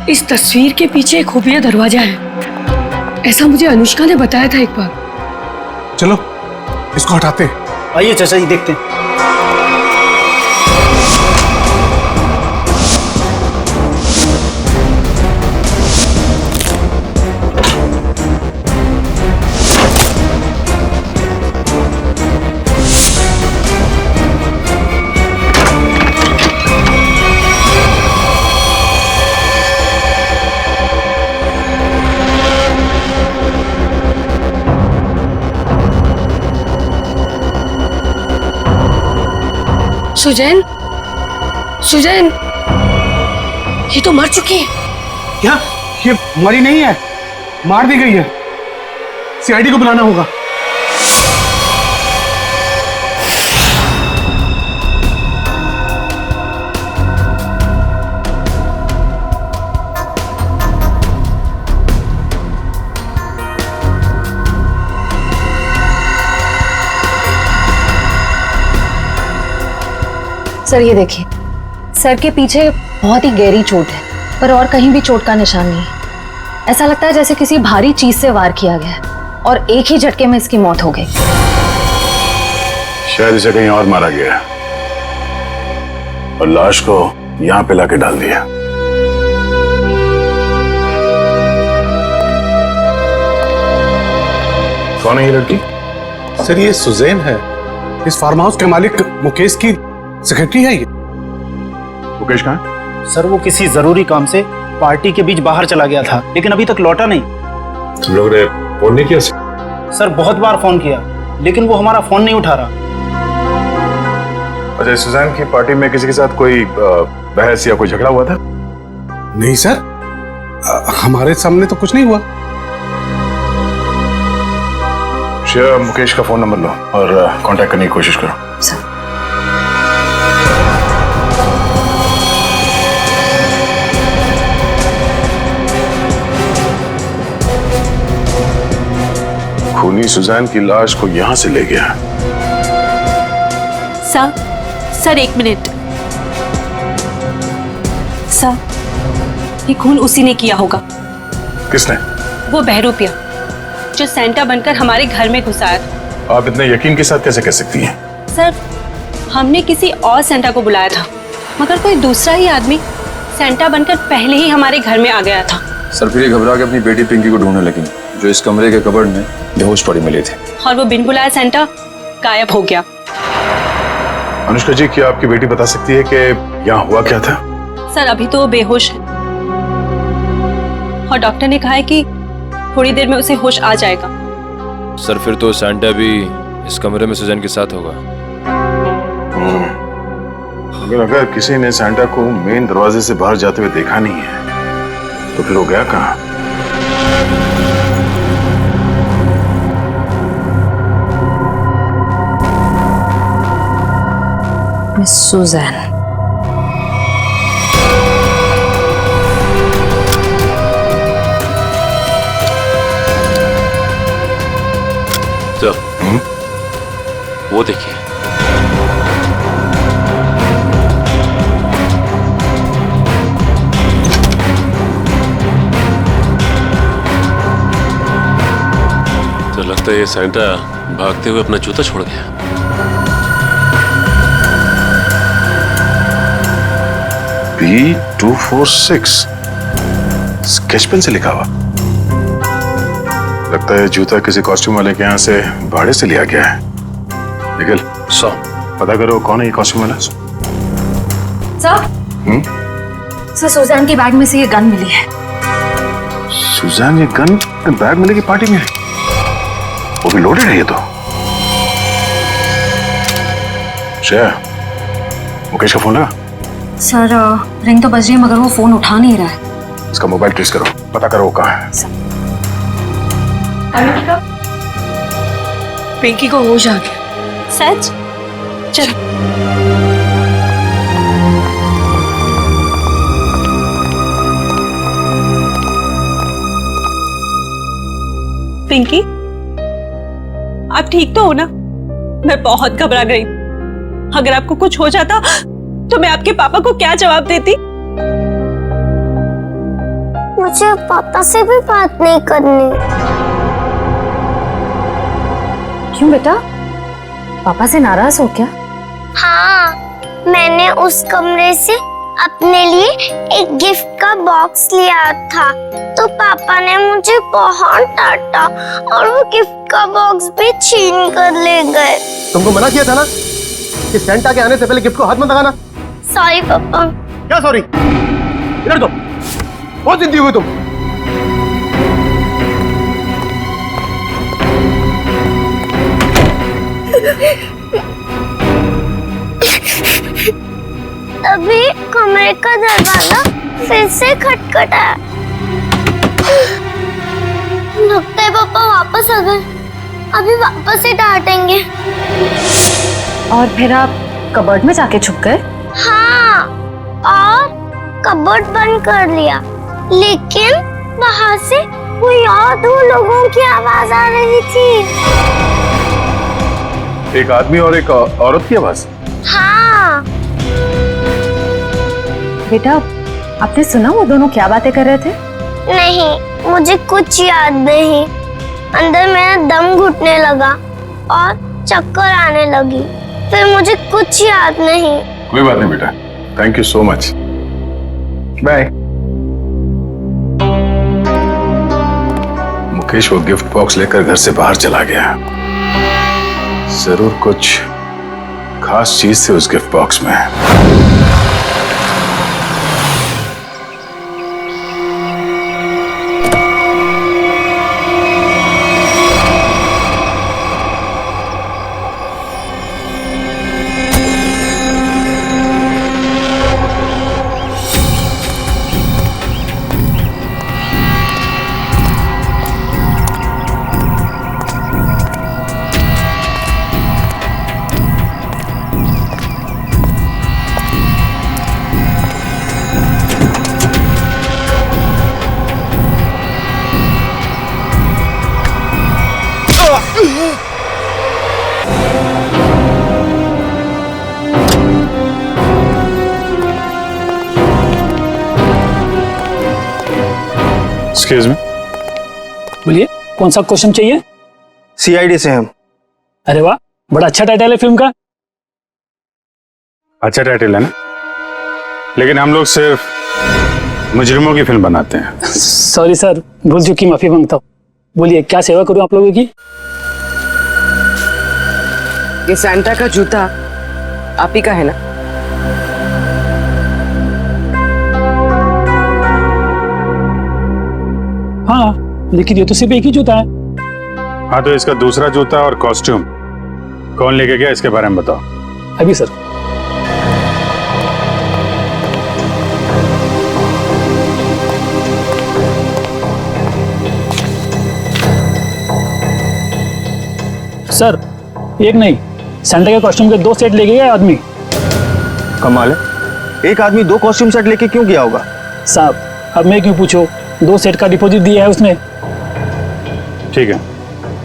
इस तस्वीर के पीछे एक खुफिया दरवाजा है, ऐसा मुझे अनुष्का ने बताया था एक बार। चलो इसको हटाते हैं। आइए चाचा जी देखते हैं। सुजैन, सुजैन, ये तो मर चुकी है। क्या ये मरी नहीं है, मार दी गई है। सीआईडी को बुलाना होगा। सर ये देखिए, सर के पीछे बहुत ही गहरी चोट है, पर और कहीं भी चोट का निशान नहीं है। ऐसा लगता है जैसे किसी भारी चीज से वार किया गया है और एक ही झटके में इसकी मौत हो गई। शायद इसे कहीं और मारा गया और लाश को यहाँ पे लाके डाल दिया। कौन है ये लड़की? सर ये सुजैन है, इस फार्म हाउस के मालिक मुकेश की सेक्रेटरी है ये। मुकेश कहाँ है? सर वो किसी जरूरी काम से पार्टी के बीच बाहर चला गया था, लेकिन अभी तक लौटा नहीं। तुम लोग ने फोन नहीं किया? सर बहुत बार फोन किया, लेकिन वो हमारा फोन नहीं उठा रहा। अच्छा, सुजैन की पार्टी में किसी के साथ कोई बहस या कोई झगड़ा हुआ था? नहीं सर, हमारे सामने तो कुछ नहीं हुआ। मुकेश का फोन नंबर लो और कांटेक्ट करने की कोशिश करो। सर खूनी सुजैन की लाश को यहां से ले गया। सर एक मिनट। सर ये खून उसी ने किया होगा। किसने? वो बहरूपिया जो सेंटा बनकर हमारे घर में घुसाया था। आप इतने यकीन के साथ कैसे कह सकती हैं? सर हमने किसी और सेंटा को बुलाया था, मगर कोई दूसरा ही आदमी सेंटा बनकर पहले ही हमारे घर में आ गया था। सर फिर ये घबरा के अपनी बेटी पिंकी को ढूंढने लगी, जो इस कमरे के कबर्ड में बेहोश पड़ी मिली थी। और वो बिन बुलाया सेंटा गायब हो गया। अनुष्का जी, क्या आपकी बेटी बता सकती है कि यहाँ हुआ क्या था? सर अभी तो वो बेहोश है और डॉक्टर ने कहा है कि थोड़ी देर में उसे होश आ जाएगा। सर फिर तो सैंटा भी इस कमरे में सुजैन के साथ होगा। अगर किसी ने सैंटा को मेन दरवाजे से बाहर जाते हुए देखा नहीं है तो फिर वो गया कहाँ? Miss Suzanne. सर वो देखिए। लगता है ये सैंटा भागते हुए अपना जूता छोड़ गया। B246 स्केच पेन से लिखा हुआ। लगता है जूता किसी कॉस्ट्यूम वाले के यहाँ से भाड़े से लिया गया है। निखिल, पता करो कौन है ये कॉस्ट्यूम वाला। सर सुजान के बैग में से ये गन मिली है। सुजान, ये गन बैग मिलेगी पार्टी में? वो भी लोडेड है ये तो। श्रेया, मुकेश का फोन लगा? सर रिंग तो बज रही है मगर वो फोन उठा नहीं रहा है। इसका मोबाइल ट्रेस करो, पता करो वो कहाँ है। अनुष्का, पिंकी को होश आ गया। सच? चल। पिंकी, आप ठीक तो हो ना? मैं बहुत घबरा गई। अगर आपको कुछ हो जाता तो मैं आपके पापा को क्या जवाब देती? मुझे पापा से भी बात नहीं करनी। क्यों बेटा, पापा से नाराज हो क्या? हाँ, मैंने उस कमरे से अपने लिए एक गिफ्ट का बॉक्स लिया था, तो पापा ने मुझे बहुत डांटा और वो गिफ्ट का बॉक्स भी छीन कर ले गए। तुमको मना किया था ना कि सेंटा के आने से पहले गिफ्ट को हाथ मत लगाना। सॉरी पापा। क्या सॉरी? इधर दो, बहुत जिद्दी हुई तुम। तभी कमरे का दरवाजा फिर से खटखटाया। लगता है पापा वापस आ गए। अभी वापस से डांटेंगे। और फिर आप कबर्ड में जाके छुप गए? हाँ, और कबर्ड बंद कर लिया, लेकिन वहाँ से कोई और दो लोगों की आवाज आ रही थी। एक आदमी और एक औरत की आवाज? हाँ। बेटा, आपने सुना वो दोनों क्या बातें कर रहे थे? नहीं, मुझे कुछ याद नहीं। अंदर मेरा दम घुटने लगा और चक्कर आने लगी। फिर मुझे कुछ याद नहीं। कोई बात नहीं बेटा, thank you so much, bye. Mukesh वो गिफ्ट बॉक्स लेकर घर से बाहर चला गया। जरूर कुछ खास चीज थी उस गिफ्ट बॉक्स में। एक्सक्यूज मी, बोलिए, कौन सा क्वेश्चन चाहिए? सीआईडी से हम। अरे वाह, बड़ा अच्छा टाइटल है फिल्म का। अच्छा टाइटल है ना, लेकिन हम लोग सिर्फ मुजरिमों की फिल्म बनाते हैं। सॉरी सर, भूल चुकी, माफी मांगता हूँ। बोलिए, क्या सेवा करूँ आप लोगों की? ये सैंटा का जूता आप ही का है ना? हाँ, लेकिन ये तो सिर्फ एक ही जूता है। हाँ, तो इसका दूसरा जूता और कॉस्ट्यूम कौन लेके गया, इसके बारे में बताओ। अभी सर। सर, एक नहीं, सैंटा के कॉस्ट्यूम के 2 सेट लेके गया आदमी। कमाल है, एक आदमी 2 कॉस्ट्यूम सेट लेके क्यों गया होगा? साहब, अब मैं क्यों पूछूं? 2 सेट का डिपॉजिट दिया है उसने। ठीक है,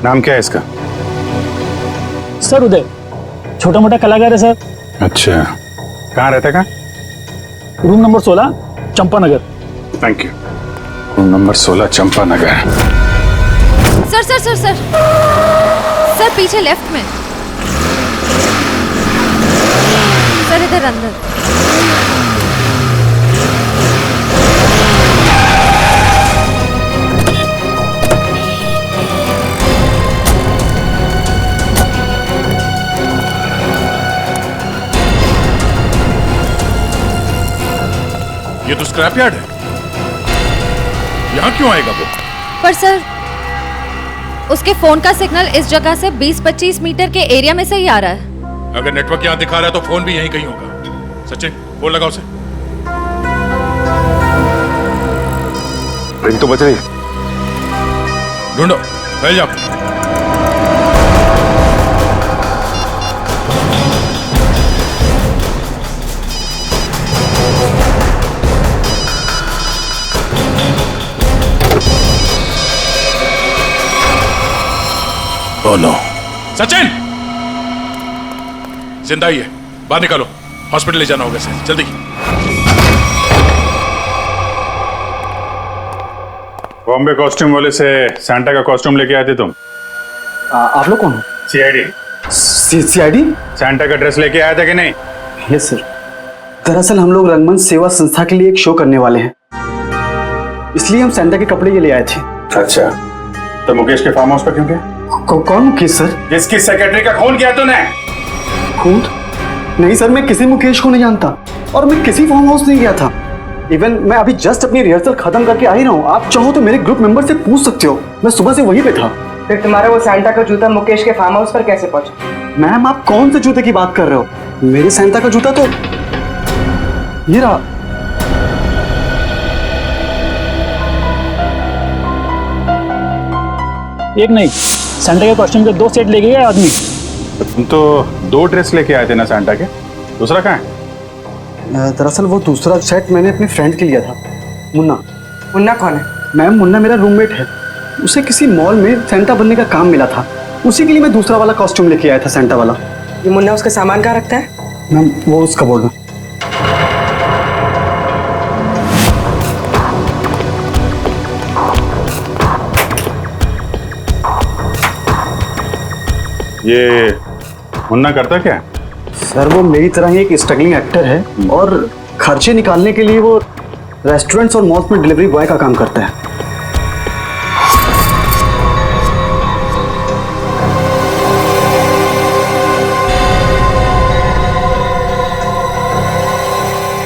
नाम क्या है इसका? सर उदय, छोटा मोटा कलाकार है सर। अच्छा, कहाँ रहता है? Room number 16, Champanagar. Thank you. Room number 16, Champanagar. Sir sir sir sir sir पीछे लेफ्ट में सर, इधर अंदर। ये तो स्क्रैप यार्ड है, यहाँ क्यों आएगा वो? पर सर उसके फोन का सिग्नल इस जगह से 20-25 मीटर के एरिया में से ही आ रहा है। अगर नेटवर्क यहाँ दिखा रहा है तो फोन भी यहीं कहीं होगा। सचिन फोन लगाओ उसे। रिंग तो बज रही है। ढूंढो, फैल जाओ। Oh no. सचिन जिंदा ही है, बाहर निकालो, हॉस्पिटल ले जाना होगा इसे, जल्दी। बॉम्बे कॉस्ट्यूम वाले से सैंटा का कॉस्ट्यूम लेके आए थे तुम? आप लोग कौन हो? सीआईडी। सीआईडी? सैंटा का ड्रेस लेके आया था कि नहीं? Yes sir. दरअसल हम लोग रंगमंच सेवा संस्था के लिए एक शो करने वाले हैं, इसलिए हम सैंटा के कपड़े के लिए आए थे। अच्छा, तो मुकेश के फार्म हाउस पर क्यों गए? कौन मुकेश सर? जिसकी सेक्रेटरी का खून किया तूने? खून? नहीं सर, मैं किसी मुकेश को नहीं जानता और मैं किसी फार्म हाउस नहीं गया था। इवन मैं अभी जस्ट अपनी रिहर्सल खत्म करके आ ही रहा हूँ। आप चाहो तो मेरे ग्रुप मेंबर से पूछ सकते हो, मैं सुबह से वहीं पे था। फिर तुम्हारा वो सैंटा का जूता मुकेश के फार्म हाउस पर कैसे पहुंचा? मैम आप कौन से जूते की बात कर रहे हो? मेरे सैंटा का जूता तो ये रहा। एक नहीं, सैंटा के कॉस्ट्यूम के 2 सेट लेके गए आदमी। तुम तो 2 ड्रेस लेके आए थे ना सैंटा के, दूसरा कहाँ है? दरअसल वो दूसरा सेट मैंने अपने फ्रेंड के लिया था, मुन्ना। मुन्ना कौन है? मैम मुन्ना मेरा रूममेट है, उसे किसी मॉल में सैंटा बनने का काम मिला था, उसी के लिए मैं दूसरा वाला कॉस्ट्यूम लेके आया था, सैंटा वाला। ये मुन्ना उसका सामान कहाँ रखता है? मैम वो उस कबोर्ड में। ये मुन्ना करता क्या? सर वो मेरी तरह ही एक स्ट्रगलिंग एक्टर है और खर्चे निकालने के लिए वो रेस्टोरेंट्स और मॉल्स में डिलीवरी बॉय का काम करता है।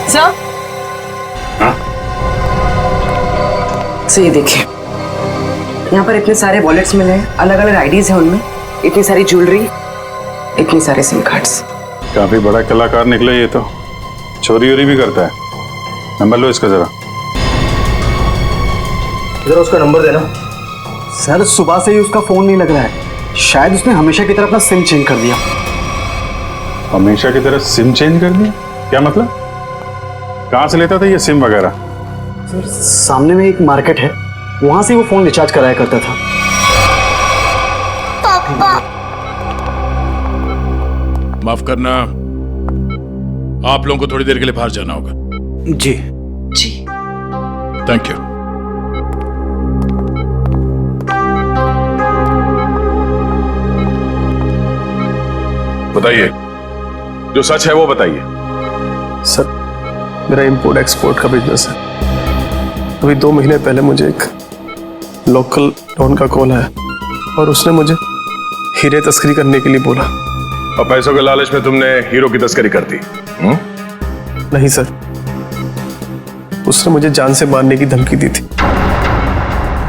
सर? सर ये देखिए, यहाँ पर इतने सारे वॉलेट्स मिले हैं, अलग अलग आईडीज हैं उनमें, इतनी सारी ज्वेलरी, इतनी सारे सिम कार्ड्स। काफी बड़ा कलाकार निकला ये तो, चोरी वोरी भी करता है। नंबर लो इसका जरा। जरा उसका नंबर देना। सर सुबह से ही उसका फोन नहीं लग रहा है, शायद उसने हमेशा की तरह अपना सिम चेंज कर दिया। हमेशा की तरह सिम चेंज कर दिया? क्या मतलब? कहाँ से लेता था ये सिम वगैरह? सर सामने में एक मार्केट है, वहां से वो फोन रिचार्ज कराया करता था। माफ करना, आप लोगों को थोड़ी देर के लिए बाहर जाना होगा। जी जी थैंक यू। बताइए, जो सच है वो बताइए। सर मेरा इंपोर्ट एक्सपोर्ट का बिजनेस है। अभी 2 महीने पहले मुझे एक लोकल डॉन का कॉल आया और उसने मुझे हीरे तस्करी करने के लिए बोला। और पैसों के लालच में तुमने हीरो की तस्करी कर दी? नहीं सर, उसने मुझे जान से मारने की धमकी दी थी,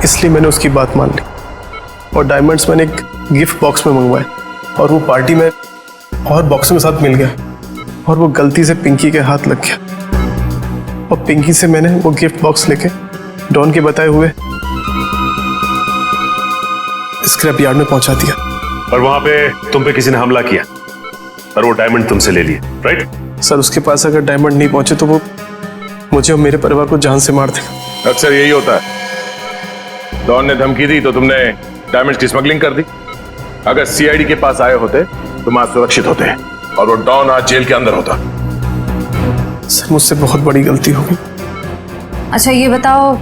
इसलिए मैंने उसकी बात मान ली और डायमंड्स मैंने एक गिफ्ट बॉक्स में मंगवाए और वो पार्टी में और बॉक्स में साथ मिल गया और वो गलती से पिंकी के हाथ लग गया और पिंकी से मैंने वो गिफ्ट बॉक्स लेके डॉन के बताए हुए स्क्रैप यार्ड में पहुंचा दिया। और वहां पे तुम पे किसी ने हमला किया और वो डायमंड तुमसे ले लिए, राइट? सर उसके पास अगर डायमंड नहीं पहुंचे तो वो मुझे और मेरे परिवार को जान से मार देगा। अक्सर यही होता है, डॉन ने धमकी दी तो तुमने डायमंड्स की स्मगलिंग कर दी। अगर सीआईडी के पास आए होते तुम आज सुरक्षित होते और वो डॉन आज जेल के अंदर होता। सर मुझसे बहुत बड़ी गलती हो गई। अच्छा ये बताओ,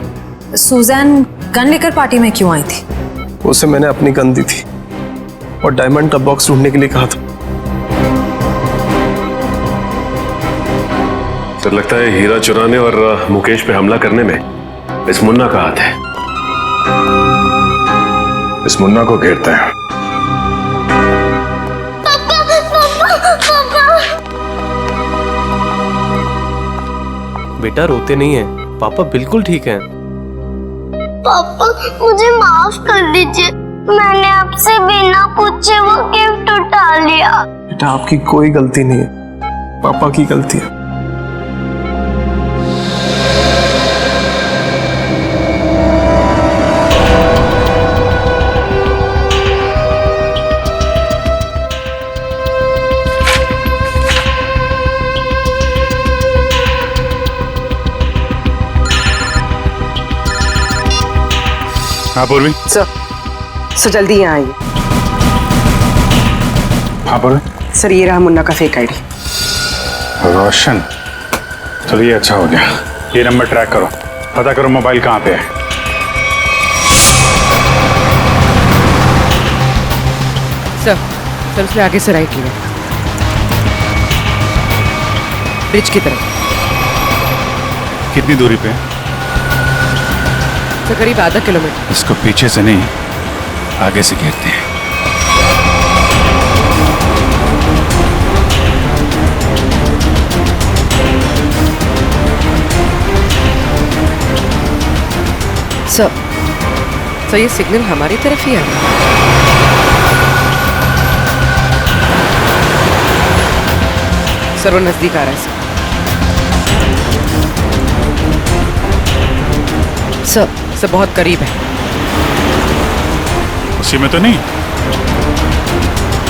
सुजैन गन लेकर पार्टी में क्यों आई थी? उसे मैंने अपनी गन दी थी और डायमंड का बॉक्स ढूंढने के लिए कहा था। सर लगता है हीरा चुराने और मुकेश पे हमला करने में इस मुन्ना का हाथ है। इस मुन्ना को घेरते हैं। बेटा रोते नहीं है, पापा बिल्कुल ठीक हैं। पापा मुझे माफ कर दीजिए, मैंने आपसे बिना पूछे वो गिफ्ट उठा लिया। बेटा आपकी कोई गलती नहीं है, पापा की गलती है। हाँ पूर्वी। सर जल्दी यहाँ आइए। हाँ पूर्वी। सर ये रहा मुन्ना का फेक आईडी। रोशन, चलो ये अच्छा हो गया। ये नंबर ट्रैक करो, पता करो मोबाइल कहाँ पे है। सर उसने आगे से राइट लिया, ब्रिज की तरफ। कितनी दूरी पे है? सर करीब आधा किलोमीटर। इसको पीछे से नहीं, आगे से घेरते हैं। सर ये सिग्नल हमारी तरफ ही आ रहा है। सर वो नजदीक आ रहा है। सर बहुत करीब है। उसी में तो नहीं?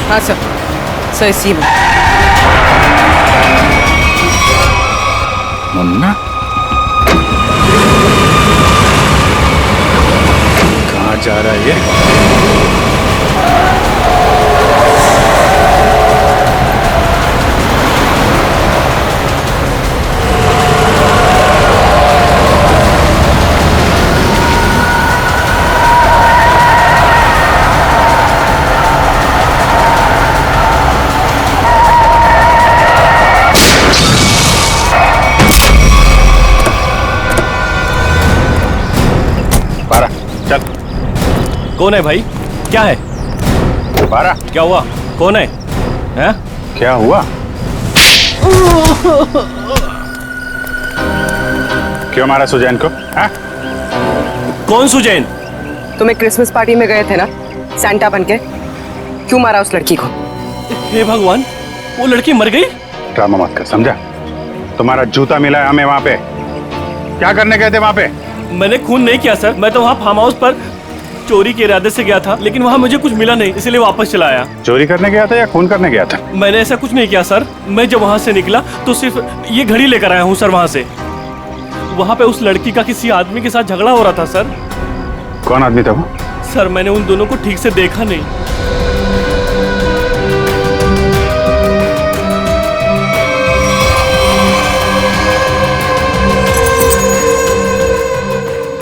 हाँ सर इसी में। मुन्ना कहाँ जा रहा है ये? चल। कौन है भाई? क्या है? बारा क्या हुआ? कौन है? हैं? क्या हुआ? क्यों मारा सुजैन को? हाँ? कौन सुजैन? तुम्हें क्रिसमस पार्टी में गए थे ना सैंटा बन के, क्यों मारा उस लड़की को? हे भगवान, वो लड़की मर गई? ड्रामा मत कर, समझा? तुम्हारा जूता मिला है हमें वहां पे। क्या करने गए थे वहां पे? मैंने खून नहीं किया सर, मैं तो वहाँ फार्म हाउस पर चोरी के इरादे से गया था, लेकिन वहाँ मुझे कुछ मिला नहीं, इसलिए वापस चला आया। चोरी करने गया था या खून करने गया था? मैंने ऐसा कुछ नहीं किया सर। मैं जब वहाँ से निकला तो सिर्फ ये घड़ी लेकर आया हूँ सर। वहाँ से वहाँ पे उस लड़की का किसी आदमी के साथ झगड़ा हो रहा था सर। कौन आदमी था वो? सर मैंने उन दोनों को ठीक से देखा नहीं।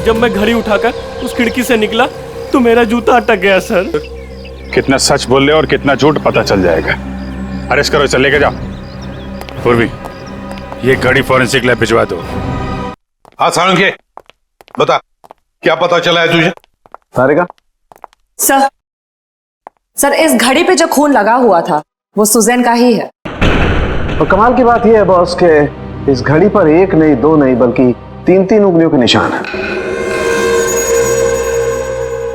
जब मैं घड़ी उठाकर उस खिड़की से निकला तो मेरा जूता अटक गया सर। कितना सच बोल रहे और कितना झूठ पता चल जाएगा। अरेस्ट करो, चल लेके जाओ। पूर्वी, ये घड़ी फॉरेंसिक लैब भिजवा दो। हाँ सारंगे, बता क्या पता चला है तुझे? सारिका? सर इस घड़ी पे जो खून लगा हुआ था वो सुजैन का ही है। और कमाल की बात यह है बॉस के इस घड़ी पर एक नहीं, दो नहीं, बल्कि 3-3 उंगलियों के निशान है।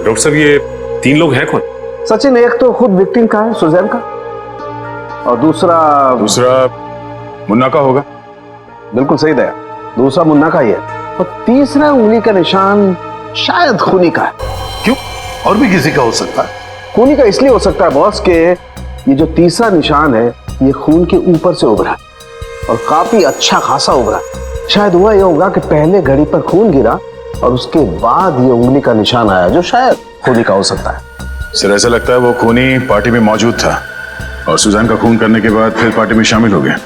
डॉक्टर साहब ये 3 लोग हैं कौन? सचिन, एक तो खुद विक्टिम का है, सुजैन का, और दूसरा मुन्ना का होगा। बिल्कुल सही दया, दूसरा मुन्ना का ही है, और तीसरा उंगली का निशान शायद खूनी का है। क्यों? और भी किसी का हो सकता है। खूनी का इसलिए हो सकता है बॉस के ये जो तीसरा निशान है ये खून के ऊपर से उभरा और काफी अच्छा खासा उभरा। शायद हुआ यह होगा कि पहले घड़ी पर खून गिरा और उसके बाद ये उंगली का निशान आया, जो शायद खूनी का हो सकता है। सर ऐसा लगता है वो खूनी पार्टी में मौजूद था और सुजैन का खून करने के बाद फिर पार्टी में शामिल हो गया।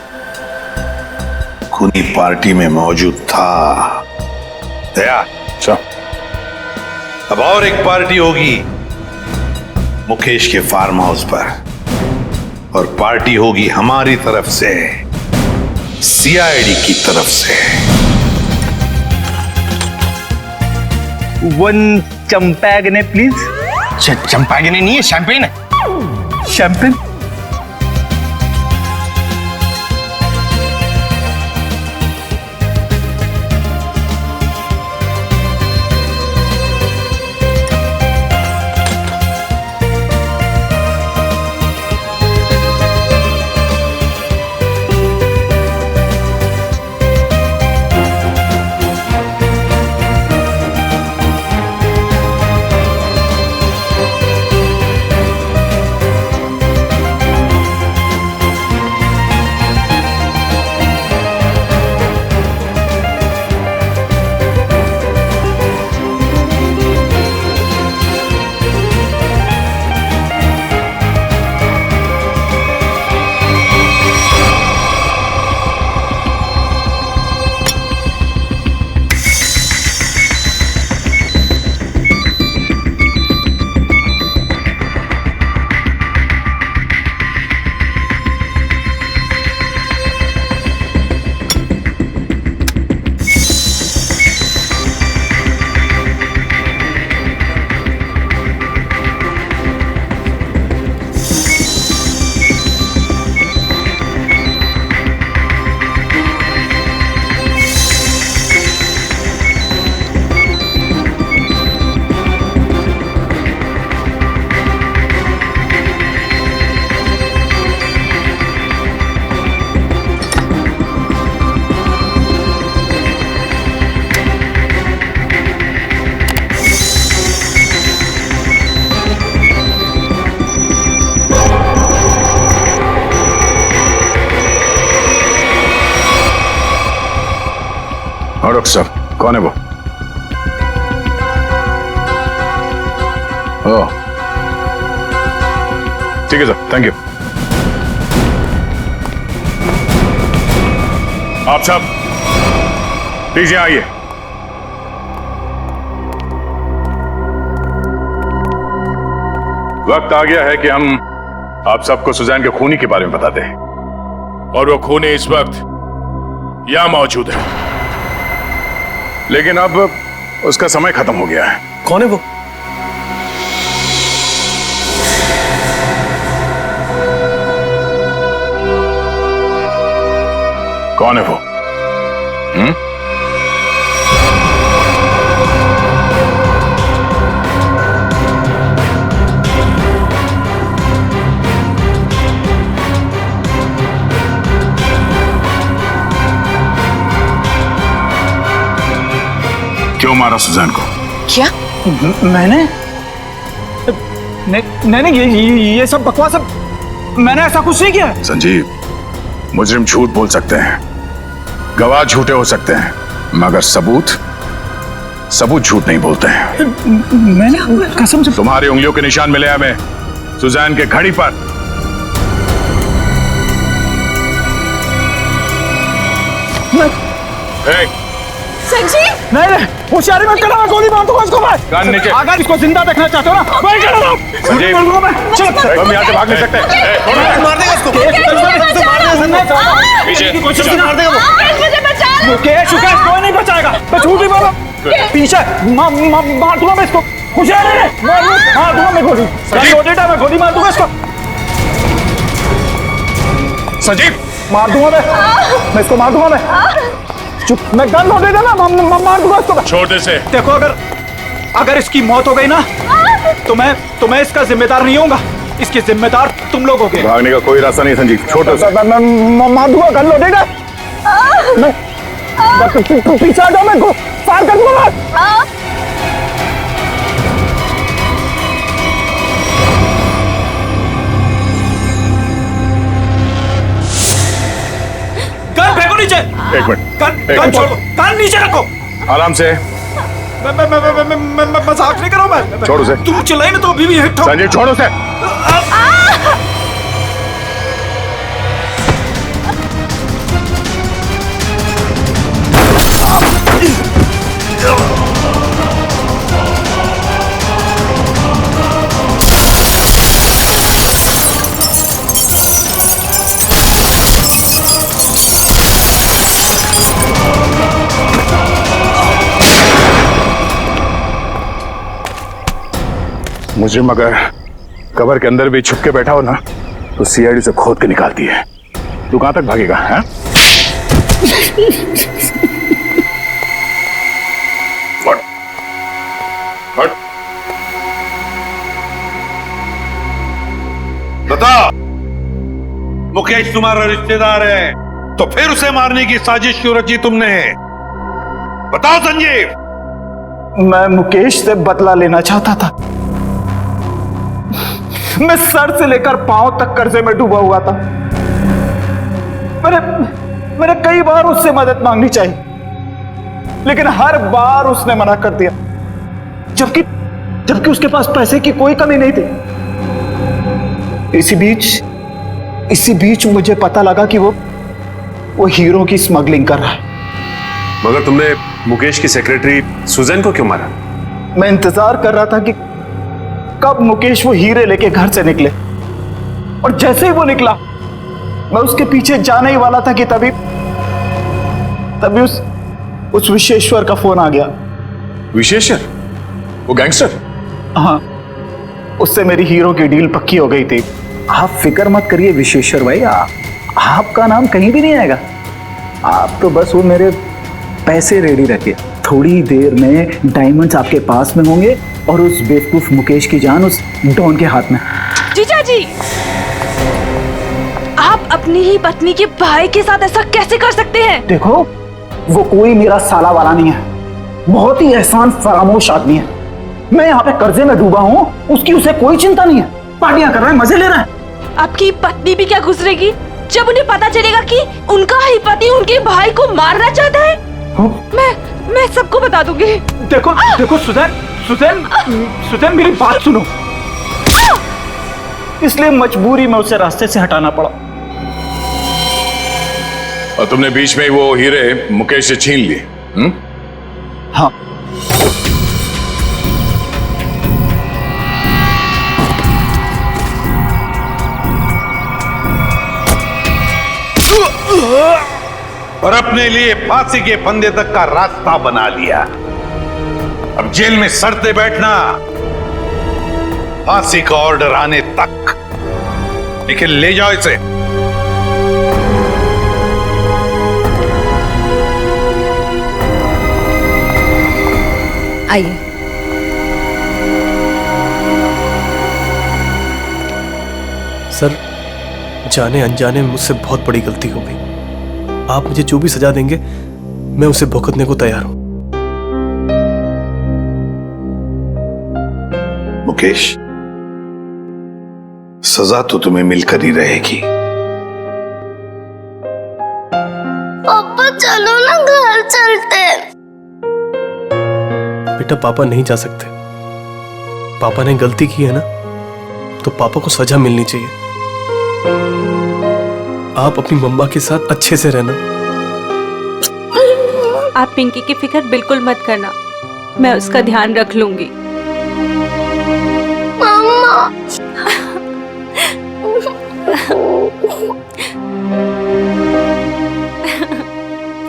खूनी पार्टी में मौजूद था। दया, अब और एक पार्टी होगी मुकेश के फार्म हाउस पर, और पार्टी होगी हमारी तरफ से, सीआईडी की तरफ से। 1 चंपागने प्लीज। चंपागने नहीं है, शैंपेन है। शैंपेन। और डॉक्टर साहब, कौन है वो? ओह, ठीक है सर, थैंक यू। आप साहब प्लीज यहाँ आइए। वक्त आ गया है कि हम आप सबको सुजैन के खूनी के बारे में बताते हैं, और वो खूनी इस वक्त यहां मौजूद है, लेकिन अब उसका समय खत्म हो गया है। कौन है वो? कौन है वो? क्यों मारा सुजैन को? क्या? मैंने नहीं, ये सब बकवास, मैंने ऐसा कुछ नहीं किया। संजीव, मुजरिम झूठ बोल सकते हैं, गवाह झूठे हो सकते हैं, मगर सबूत झूठ नहीं बोलते हैं। मैंने कसम से। तुम्हारी उंगलियों के निशान मिले हमें सुजैन के घड़ी पर। संजीव, नहीं, होशियारी मत करना, मैं गोली मार दूंगा इसको। मैं कान नीचे। अगर इसको जिंदा देखना चाहते हो ना, मैं कर रहा हूं। संजीव, हम यहाँ से भाग नहीं सकते। मार देगा इसको। पीछे कोशिश मार देगा वो। मुकेश कोई नहीं बचाएगा, मैं झूठ नहीं बोला। पीछे मार दूंगा मैं इसको। होशियारी नहीं, मार दूंगा मैं गोली। मैं गोली मार दूंगा इसको। संजीव, मार दूंगा मैं इसको, मार दूंगा मैं। चुप, मैं गन लोड देना, मार दूंगा इसको। छोड़ दे से। देखो, अगर इसकी मौत हो गई ना, तो मैं इसका जिम्मेदार नहीं होऊंगा, इसके जिम्मेदार तुम लोग होगे। भागने का कोई रास्ता नहीं संजीव, छोड़ दे। मैं मार दूंगा, गन लोड देगा। मैं पीछे आ जाओ, मैं फायर कर दूंगा। गन फेंको नीचे। एक मिनट, गन छोड़ो, गन नीचे रखो। आराम से। मैं मजाक नहीं कर रहा हूं। मैं छोड़ उसे। तुम चिल्लाई ना तो अभी भी हिट हो। संजीव, छोड़ उसे। मुजरिम अगर कबर के अंदर भी छुप के बैठा हो ना तो सीआईडी से खोद के निकालती है। तू कहां तक भागेगा? हैं? फट, फट। बता, मुकेश तुम्हारा रिश्तेदार है तो फिर उसे मारने की साजिश क्यों रची तुमने? बताओ संजीव। मैं मुकेश से बदला लेना चाहता था। मैं सर से लेकर पांव तक कर्जे में डूबा हुआ था। मैंने कई बार उससे मदद मांगनी चाहिए, लेकिन हर बार उसने मना कर दिया, जबकि उसके पास पैसे की कोई कमी नहीं थी। इसी बीच मुझे पता लगा कि वो हीरो की स्मगलिंग कर रहा है। मगर तुमने मुकेश की सेक्रेटरी सुजैन को क्यों मारा? मैं इंतजार कर रहा था कि कब मुकेश वो हीरे लेके घर से निकले, और जैसे ही वो निकला मैं उसके पीछे जाने ही वाला था कि तभी उस विशेश्वर का फोन आ गया। विशेश्वर? वो गैंगस्टर? हाँ, उससे मेरी हीरो की डील पक्की हो गई थी। आप फिक्र मत करिए विशेश्वर भाई, आपका नाम कहीं भी नहीं आएगा। आप तो बस वो मेरे पैसे रेडी रखिए, थोड़ी देर में डायमंड्स आपके पास में होंगे और उस बेवकूफ मुकेश की जान उस डॉन के हाथ में। जीजा जी, आप अपनी ही पत्नी के भाई के साथ ऐसा कैसे कर सकते हैं? देखो, वो कोई मेरा साला वाला नहीं है, बहुत ही एहसान फरामोश आदमी है। मैं यहाँ पे कर्जे में डूबा हूँ, उसकी उसे कोई चिंता नहीं है, पार्टियां कर रहा है, मजे ले रहा है। आपकी पत्नी भी क्या गुजरेगी जब उन्हें पता चलेगा कि उनका ही पति उनके भाई को मारना चाहता है? मैं सबको बता दूंगी। देखो सुजैन मेरी बात सुनो। इसलिए मजबूरी में उसे रास्ते से हटाना पड़ा। और तुमने बीच में वो हीरे मुकेश से छीन लिए? हाँ। और अपने लिए फांसी के फंदे तक का रास्ता बना लिया। अब जेल में सड़ते बैठना, फांसी का ऑर्डर आने तक। लेकिन ले जाओ इसे। आइए। सर, जाने अनजाने में मुझसे बहुत बड़ी गलती हो गई। आप मुझे जो भी सजा देंगे मैं उसे भुगतने को तैयार हूं। मुकेश, सजा तो तुम्हें मिलकर ही रहेगी। पापा चलो ना, घर चलते। बेटा, पापा नहीं जा सकते। पापा ने गलती की है ना, तो पापा को सजा मिलनी चाहिए। आप अपनी मम्मा के साथ अच्छे से रहना। आप पिंकी की फिक्र बिल्कुल मत करना, मैं उसका ध्यान रख लूंगी। मम्मा।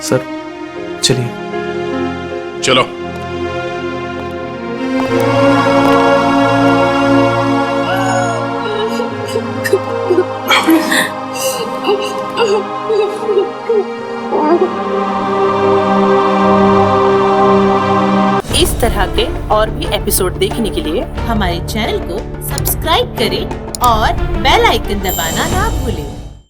सर, चलिए। चलो। इस तरह के और भी एपिसोड देखने के लिए हमारे चैनल को सब्सक्राइब करें और बेल आइकन दबाना ना भूलें।